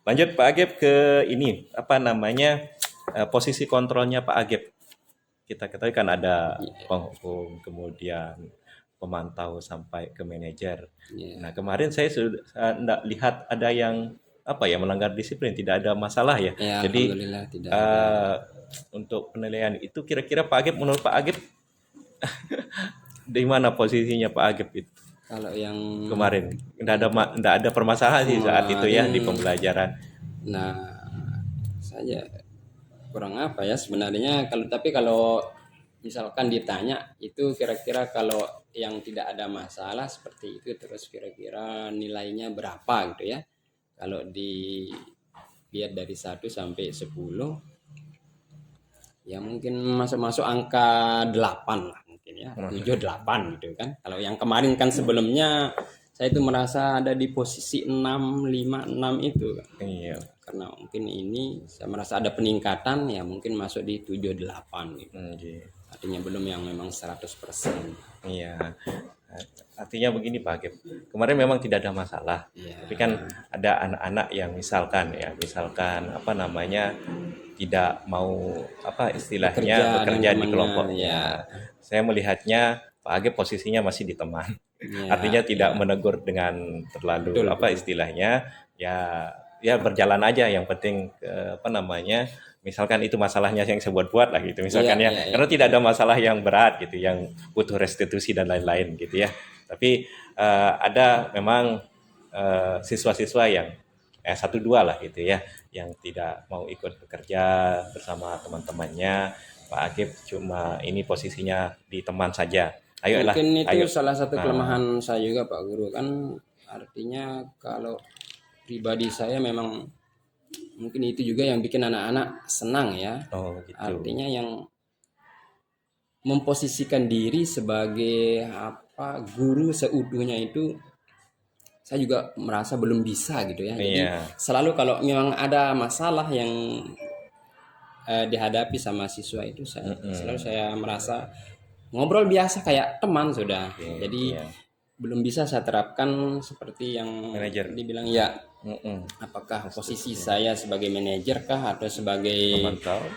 Lanjut Pak Agip ke ini, apa namanya, posisi kontrolnya Pak Agip. Kita ketahui kan ada penghukum, kemudian pemantau sampai ke manajer. Iya. Nah, kemarin saya sudah enggak lihat ada yang apa ya melanggar disiplin, tidak ada masalah ya. Ya, Jadi alhamdulillah tidak ada. untuk penilaian itu kira-kira Pak Agip, menurut Pak Agip di mana posisinya Pak Agip itu Kalau yang kemarin? Enggak ada permasalahan sih saat itu ya di pembelajaran. nah saya kurang apa ya sebenarnya, kalau misalkan ditanya itu kira-kira kalau yang tidak ada masalah seperti itu, terus kira-kira nilainya berapa gitu ya. Kalau dilihat dari 1 sampai 10 ya mungkin masuk angka 8 lah mungkin ya, 7 8 gitu kan. Kalau yang kemarin kan sebelumnya saya itu merasa ada di posisi 6 5 6 itu kan. Iya. Karena mungkin ini saya merasa ada peningkatan ya, mungkin masuk di 7 8 gitu. Iya. Artinya belum yang memang 100%. Iya. Artinya begini Pak Agip, kemarin memang tidak ada masalah. Iya. Tapi kan ada anak-anak yang misalkan apa namanya tidak mau apa istilahnya bekerja di dengan kelompoknya. Saya melihatnya Pak Agip posisinya masih di teman. Artinya tidak menegur dengan terlalu Betul, apa istilahnya ya berjalan aja, yang penting apa namanya, misalkan itu masalahnya yang saya buat lah gitu misalkan karena tidak ada masalah yang berat gitu yang butuh restitusi dan lain-lain gitu ya. Tapi ada memang siswa-siswa yang 1-2 lah gitu ya yang tidak mau ikut bekerja bersama teman-temannya. Pak Agip cuma ini posisinya di teman saja. Ayolah, mungkin itu ayo. salah satu kelemahan saya juga Pak Guru kan. Artinya kalau pribadi saya memang mungkin itu juga yang bikin anak-anak senang ya. Oh gitu. Artinya yang memposisikan diri sebagai guru seutuhnya itu saya juga merasa belum bisa gitu ya. Jadi selalu kalau memang ada masalah yang dihadapi sama siswa itu selalu saya merasa ngobrol biasa kayak teman sudah. Jadi belum bisa saya terapkan seperti yang manajer dibilang ya. Apakah posisi saya sebagai manajer kah atau sebagai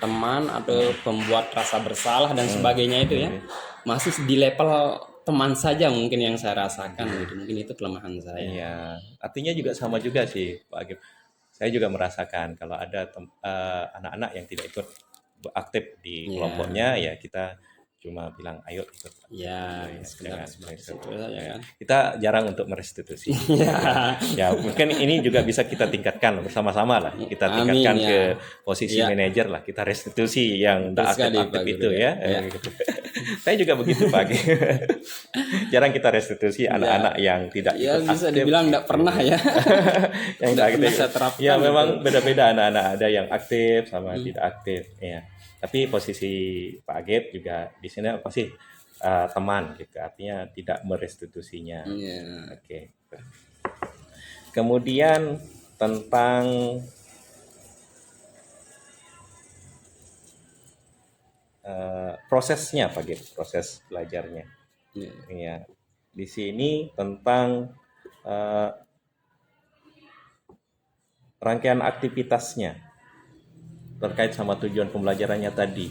teman atau pembuat rasa bersalah dan sebagainya itu ya. Masih di level teman saja mungkin yang saya rasakan gitu. Mungkin itu kelemahan saya. Iya, artinya juga sama juga sih Pak Agip. Saya juga merasakan kalau ada anak-anak yang tidak ikut aktif di kelompoknya ya kita cuma bilang ayo ikut. Sekedar seperti itu saja kan. Kita jarang untuk merestitusi. Ya mungkin ini juga bisa kita tingkatkan bersama-sama lah. Kita tingkatkan ke posisi manajer lah. Kita restitusi yang tidak aktif itu ya. Saya juga begitu Pak. Jarang kita restitusi anak-anak yang tidak ikut bisa aktif. Dibilang tidak pernah ya. Yang tidak aktif. Ya memang beda-beda anak-anak, ada yang aktif sama tidak aktif. Ya. Tapi posisi Pak Agip juga di sini apa sih teman gitu, artinya tidak merestitusinya. Oke. Kemudian tentang prosesnya Pak Agip, proses belajarnya. Ya. Di sini tentang rangkaian aktivitasnya terkait sama tujuan pembelajarannya tadi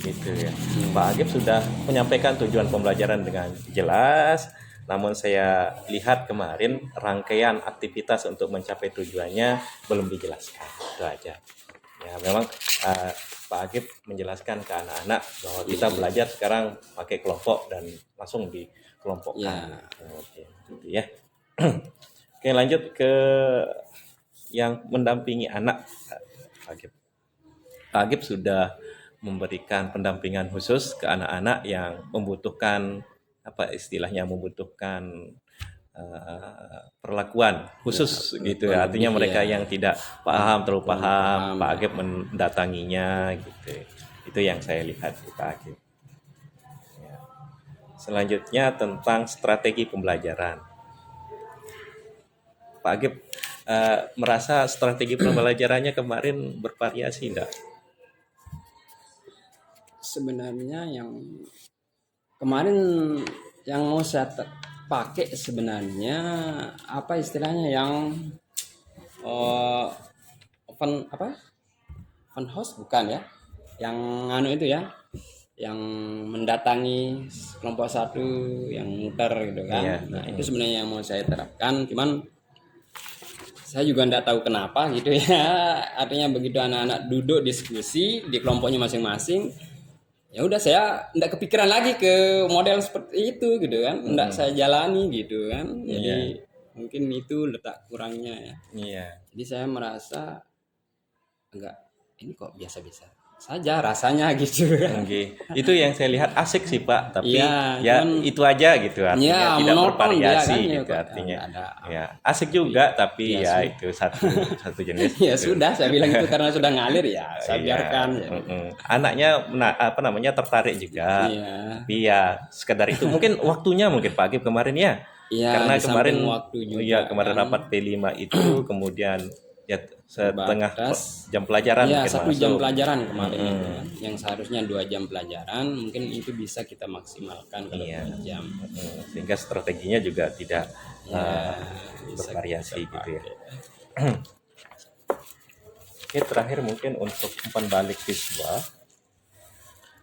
gitu ya. Pak Agip sudah menyampaikan tujuan pembelajaran dengan jelas, namun saya lihat kemarin rangkaian aktivitas untuk mencapai tujuannya belum dijelaskan. Itu aja. Ya memang Pak Agip menjelaskan ke anak-anak bahwa kita belajar sekarang pakai kelompok dan langsung dikelompokkan. Oke, gitu ya. Oke, lanjut ke yang mendampingi anak Pak Agip. Pak Agip sudah memberikan pendampingan khusus ke anak-anak yang membutuhkan perlakuan khusus gitu ya. Artinya mereka yang tidak terlalu paham, Pak Agip mendatanginya gitu. Itu yang saya lihat di Pak Agip. Ya. Selanjutnya tentang strategi pembelajaran. Pak Agip merasa strategi pembelajarannya kemarin bervariasi enggak? Sebenarnya yang kemarin yang mau saya pakai sebenarnya apa istilahnya yang open house bukan ya, yang anu itu ya, yang mendatangi kelompok satu yang muter gitu kan. Iya. Nah itu sebenarnya yang mau saya terapkan, cuman saya juga enggak tahu kenapa gitu ya. Artinya begitu anak-anak duduk diskusi di kelompoknya masing-masing, ya udah saya enggak kepikiran lagi ke model seperti itu gitu kan, enggak saya jalani gitu kan. Jadi mungkin itu letak kurangnya ya. Iya. Jadi saya merasa enggak, ini kok biasa-biasa saja rasanya gitu kan. Oke. Itu yang saya lihat asik sih Pak, tapi Iya, ya cuman- itu aja gitu artinya Iya, tidak monoton bervariasi dia kan, ya, gitu kok artinya. ada- Ya, asik juga tapi Iya, ya sih. itu satu jenis. Ya gitu. sudah, saya bilang itu karena sudah ngalir ya, saya Iya, biarkan ya. Anaknya tertarik juga. Iya. Tapi ya sekedar itu mungkin waktunya mungkin Pak Agib kemarin ya. Iya, Karena di samping kemarin waktu juga, iya kemarin kan. rapat P5 itu kemudian ya setengah Terbatas. jam pelajaran Iya, mungkin 1 jam masuk. pelajaran kemarin itu kan. Yang seharusnya 2 jam pelajaran, mungkin itu bisa kita maksimalkan kalau Iya. 2 jam. Sehingga strateginya juga tidak Bisa bervariasi kita gitu ya. pakai. Oke, terakhir mungkin untuk umpan balik siswa.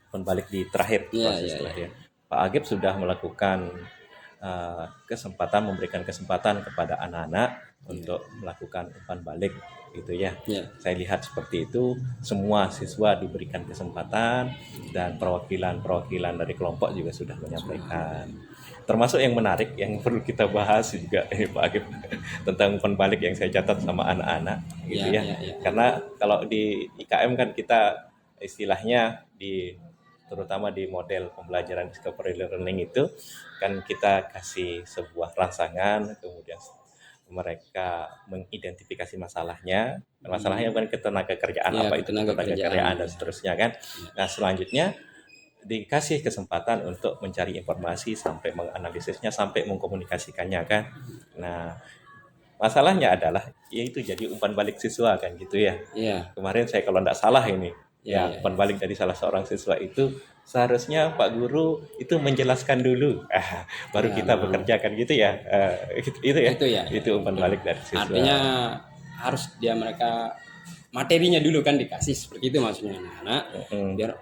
Umpan balik di terakhir Iya, proses iya, terakhir. Pak Agib sudah melakukan memberikan kesempatan kepada anak-anak untuk melakukan umpan balik gitu ya. Iya. Saya lihat seperti itu, semua siswa diberikan kesempatan dan perwakilan dari kelompok juga sudah menyampaikan. Termasuk yang menarik yang perlu kita bahas juga ini Pak Agib tentang umpan balik yang saya catat sama anak-anak gitu Iya, ya. iya, iya. Karena kalau di IKM kan kita istilahnya terutama di model pembelajaran discovery learning itu kan kita kasih sebuah rangsangan, kemudian mereka mengidentifikasi masalahnya bukan ketenaga kerjaan Iya, apa itu ketenaga ketenaga kerjaan. kerjaan dan seterusnya kan. Nah selanjutnya dikasih kesempatan untuk mencari informasi sampai menganalisisnya sampai mengkomunikasikannya kan. Nah masalahnya adalah yaitu jadi umpan balik siswa kan gitu ya. Iya. Kemarin saya kalau tidak salah ini Iya, umpan balik dari salah seorang siswa itu seharusnya Pak Guru itu menjelaskan dulu baru kita bekerja kan gitu ya. Itu ya. Itu ya. Itu umpan balik dari siswa. Artinya harus mereka materinya dulu kan dikasih seperti itu maksudnya anak-anak. Biar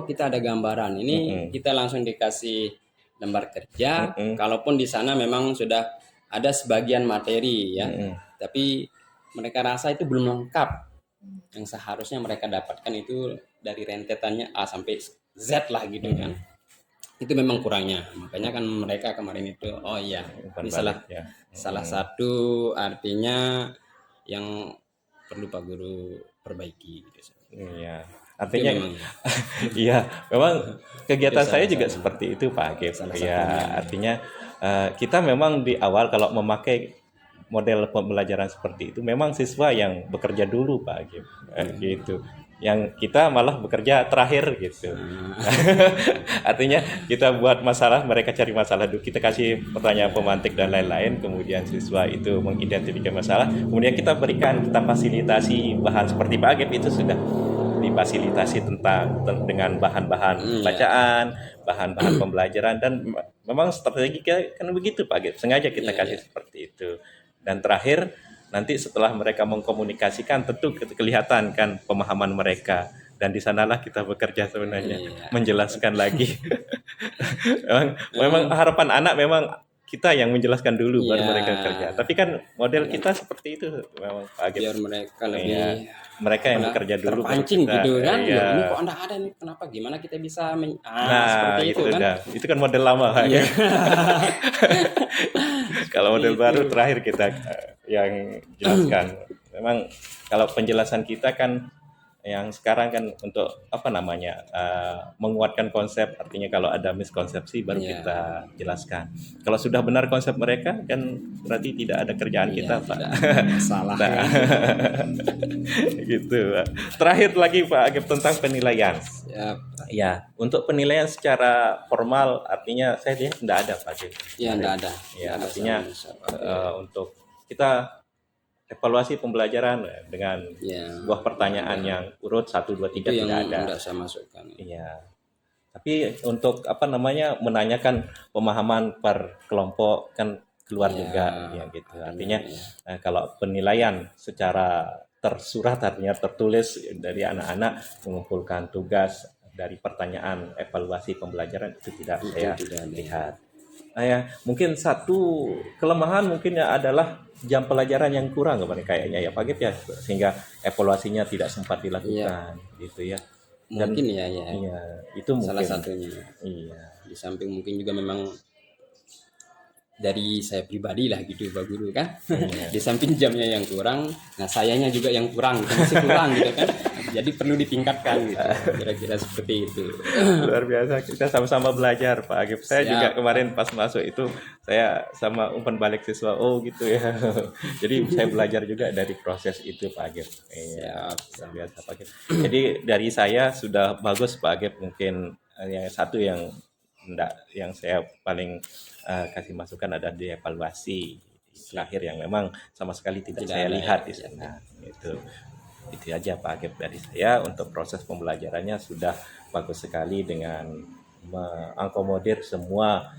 kita ada gambaran. Ini kita langsung dikasih lembar kerja. Kalaupun di sana memang sudah ada sebagian materi ya. Tapi mereka rasa itu belum lengkap. Yang seharusnya mereka dapatkan itu dari rentetannya A sampai Z lah gitu kan. Itu memang kurangnya. Makanya kan mereka kemarin itu Umpan ini balik, ya. salah satu artinya yang perlu Pak Guru perbaiki gitu. Iya. Artinya Itu memang. iya, memang kegiatan Itu saya salah juga satu. seperti itu Pak Agib. Salah Ya, satunya. artinya kita memang di awal kalau memakai model pembelajaran seperti itu memang siswa yang bekerja dulu Pak Agib. Gitu. Yang kita malah bekerja terakhir gitu. Artinya kita buat masalah, mereka cari masalah dulu, kita kasih pertanyaan pemantik dan lain-lain, kemudian siswa itu mengidentifikasi masalah, kemudian kita berikan, kita fasilitasi bahan seperti Pak Agib itu sudah difasilitasi dengan bahan-bahan bacaan, bahan-bahan pembelajaran, dan memang strategi kan begitu Pak Agib, sengaja kita kasih seperti itu. Dan terakhir nanti setelah mereka mengkomunikasikan tentu kelihatan kan pemahaman mereka, dan di sanalah kita bekerja sebenarnya menjelaskan lagi. memang harapan anak memang kita yang menjelaskan dulu baru mereka kerja. Tapi kan model kita seperti itu memang Pak Agib. Biar mereka lebih Mereka yang bekerja dulu baru terpancing kita. gitu kan. Iya. Ini kok Anda ada nih, kenapa gimana kita bisa Nah, seperti itu kan. dah. Itu kan model lama Pak. Iya. Kalau model baru terakhir kita yang jelaskan. Memang kalau penjelasan kita kan yang sekarang kan untuk menguatkan konsep, artinya kalau ada miskonsepsi baru kita jelaskan. Kalau sudah benar konsep mereka kan berarti tidak ada kerjaan kita Pak. Salah. Nah, gitu Pak. Terakhir lagi Pak Agib tentang penilaian. Ya, untuk penilaian secara formal artinya saya lihat tidak ada Pak Agib. Ya, enggak ada. Ya, Nggak ada artinya sama. untuk kita evaluasi pembelajaran dengan Ya, sebuah pertanyaan yang urut 1, 2, 3 itu yang tidak ada. tidak saya masukkan. Iya. Tapi untuk menanyakan pemahaman per kelompok kan keluar Ya, juga ya gitu. ada Artinya ya. kalau penilaian secara tersurat artinya tertulis dari anak-anak mengumpulkan tugas dari pertanyaan evaluasi pembelajaran itu tidak Itu saya tidak ada. lihat. Ya, mungkin satu kelemahan mungkinnya adalah jam pelajaran yang kurang kayaknya ya Pak Gip ya, sehingga evaluasinya tidak sempat dilakukan gitu ya. Dan Mungkin ya, iya, itu salah mungkin. satunya. Iya. Di samping mungkin juga memang dari saya pribadi lah gitu Pak Guru kan. Di samping jamnya yang kurang, nah sayanya juga yang kurang, masih kurang gitu kan. Jadi perlu ditingkatkan gitu. Kira-kira seperti itu. Luar biasa, kita sama-sama belajar Pak Agip. Saya Siap. juga kemarin pas masuk itu saya sama umpan balik siswa, oh gitu ya. Jadi saya belajar juga dari proses itu Pak Agip. Iya, luar biasa Pak Agip. Jadi dari saya sudah bagus Pak Agip, mungkin yang satu yang saya paling kasih masukan ada di evaluasi terakhir yang memang sama sekali tidak saya ada, lihat di ya. sana. Itu aja Pak Agip dari saya. Untuk proses pembelajarannya sudah bagus sekali dengan mengakomodir semua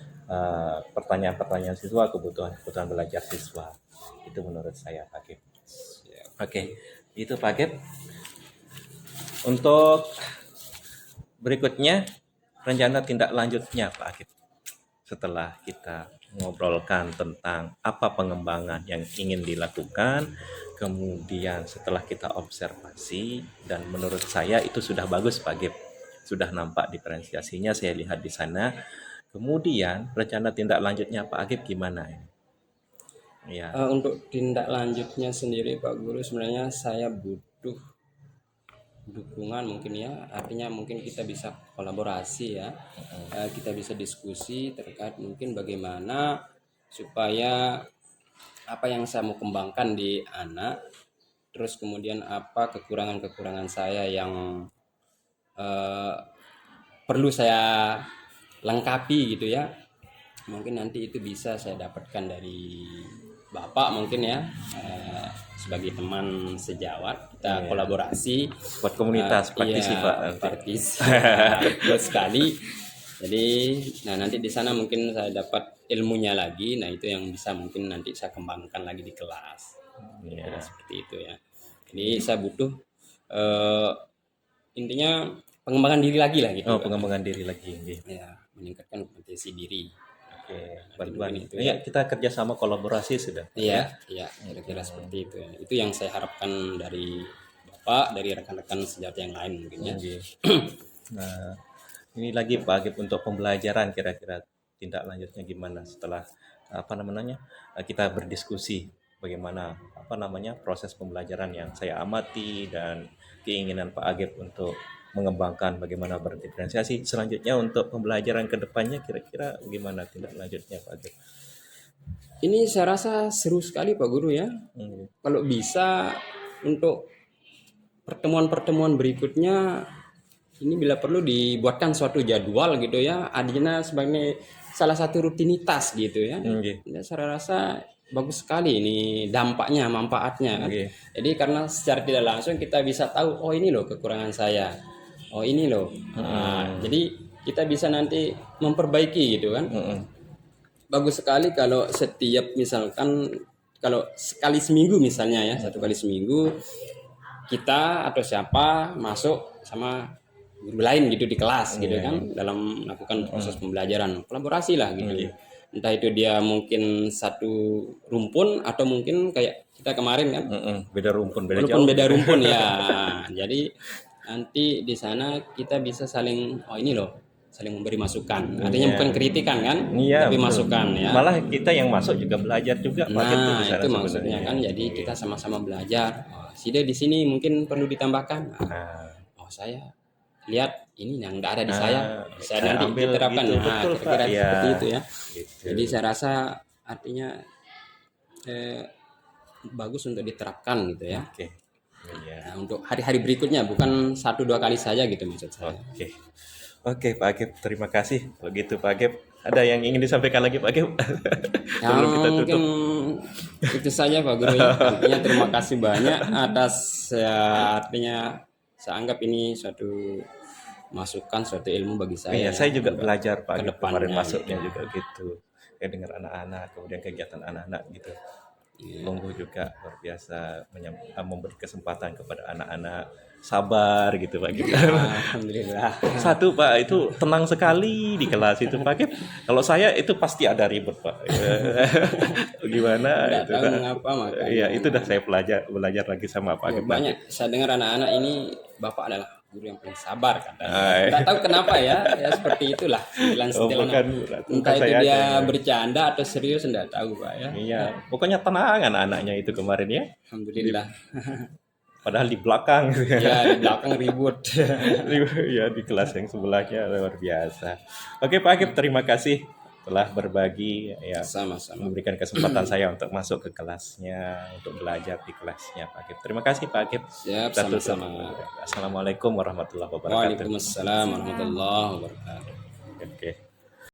pertanyaan-pertanyaan siswa, kebutuhan belajar siswa. Itu menurut saya Pak Agip. Oke, itu Pak Agip. Untuk berikutnya rencana tindak lanjutnya Pak Agip. Setelah kita ngobrolkan tentang apa pengembangan yang ingin dilakukan, kemudian setelah kita observasi, dan menurut saya itu sudah bagus Pak Gip, sudah nampak diferensiasinya, saya lihat di sana. Kemudian rencana tindak lanjutnya Pak Agip gimana ini? Ya. Untuk tindak lanjutnya sendiri Pak Guru, sebenarnya saya butuh dukungan mungkin ya, artinya mungkin kita bisa kolaborasi ya. Kita bisa diskusi terkait mungkin bagaimana supaya apa yang saya mau kembangkan di anak, terus kemudian apa kekurangan-kekurangan saya yang perlu saya lengkapi gitu ya. Mungkin nanti itu bisa saya dapatkan dari Bapak mungkin ya, sebagai teman sejawat kita kolaborasi Buat komunitas, praktisi Pak. praktisi betul sekali. Jadi nanti di sana mungkin saya dapat ilmunya lagi, nah itu yang bisa mungkin nanti saya kembangkan lagi di kelas. Iya. Seperti itu ya. Jadi saya butuh intinya pengembangan diri lagi lah gitu. Oh, pengembangan diri lagi. Ya, meningkatkan kompetensi diri. Oke, bantuan itu itu. Ya, kita kerjasama kolaborasi sudah. Iya, kira-kira seperti itu ya. Itu yang saya harapkan dari Bapak, dari rekan-rekan sejawat yang lain mungkin ya. Nah, ini lagi Pak Agip untuk pembelajaran, kira-kira tindak lanjutnya gimana setelah kita berdiskusi bagaimana proses pembelajaran yang saya amati dan keinginan Pak Agip untuk mengembangkan bagaimana berdiferensiasi. Selanjutnya untuk pembelajaran ke depannya kira-kira gimana tindak lanjutnya Pak Agip? Ini saya rasa seru sekali Pak Guru ya. Kalau bisa untuk pertemuan-pertemuan berikutnya ini bila perlu dibuatkan suatu jadwal gitu ya, adanya sebagai salah satu rutinitas gitu ya. Ya, saya rasa bagus sekali ini dampaknya, manfaatnya kan. Jadi karena secara tidak langsung kita bisa tahu, oh ini loh kekurangan saya, oh ini loh. Jadi kita bisa nanti memperbaiki gitu kan. Bagus sekali kalau setiap misalkan kalau sekali seminggu misalnya ya, 1 kali seminggu kita atau siapa masuk sama guru lain gitu di kelas gitu kan, dalam melakukan proses pembelajaran, kolaborasi lah gitu. Entah itu dia mungkin satu rumpun atau mungkin kayak kita kemarin kan, beda rumpun, walaupun beda rumpun ya. Jadi nanti di sana kita bisa saling, oh ini loh, saling memberi masukan. Artinya bukan kritikan kan, tapi betul. masukan ya. Malah kita yang masuk juga belajar juga Pak Agip Nah, di sana itu sebenarnya. maksudnya kan, jadi kita sama-sama belajar. Oh, Sida di sini mungkin perlu ditambahkan. Oh, saya lihat ini yang enggak ada di saya saya nanti ambil diterapkan. gitu, betul, Pak. Kira-kira Iya. seperti itu ya. Gitu. Jadi saya rasa artinya bagus untuk diterapkan gitu ya. Oke. Iya. Nah, untuk hari-hari berikutnya bukan 1-2 kali saja gitu maksud saya. Oke, Pak Agip, terima kasih. Kalau gitu Pak Agip, Ada yang ingin disampaikan lagi Pak Agip? Ya, Sebelum kita tutup. mungkin itu saja Pak Guru ya. Artinya terima kasih banyak atas ya, artinya saya anggap ini suatu masukan, suatu ilmu bagi saya. Iya, ya, saya juga untuk belajar Pak Agip kemarin kedepannya, masuknya gitu. juga gitu. Kayak dengar anak-anak, kemudian kegiatan anak-anak gitu. Lungguh juga luar biasa memberi kesempatan kepada anak-anak sabar gitu Pak Agip. Alhamdulillah. Satu Pak, itu tenang sekali di kelas itu Pak Agip. Kalau saya itu pasti ada ribut Pak. Gimana Tidak itu tahu Pak? mengapa makanya. Iya, itu dah saya belajar lagi sama Pak Agip. Banyak saya dengar anak-anak ini Bapak adalah guru yang paling sabar katanya. Hai. Tidak tahu kenapa ya seperti itulah Oh, bukan, entah itu saya dia aja. bercanda atau serius tidak tahu Pak ya. Iya, pokoknya tenang anak-anaknya itu kemarin ya. Alhamdulillah. Padahal di belakang. Ya di belakang ribut. Ya di kelas yang sebelahnya luar biasa. Oke Pak Agip, terima kasih telah berbagi ya, Sama-sama. memberikan kesempatan saya untuk masuk ke kelasnya, untuk belajar di kelasnya Pak Agip. Terima kasih Pak Agip. Siap, Kita tutup. sama-sama. Assalamualaikum warahmatullahi wabarakatuh. Waalaikumsalam warahmatullahi wabarakatuh. Oke.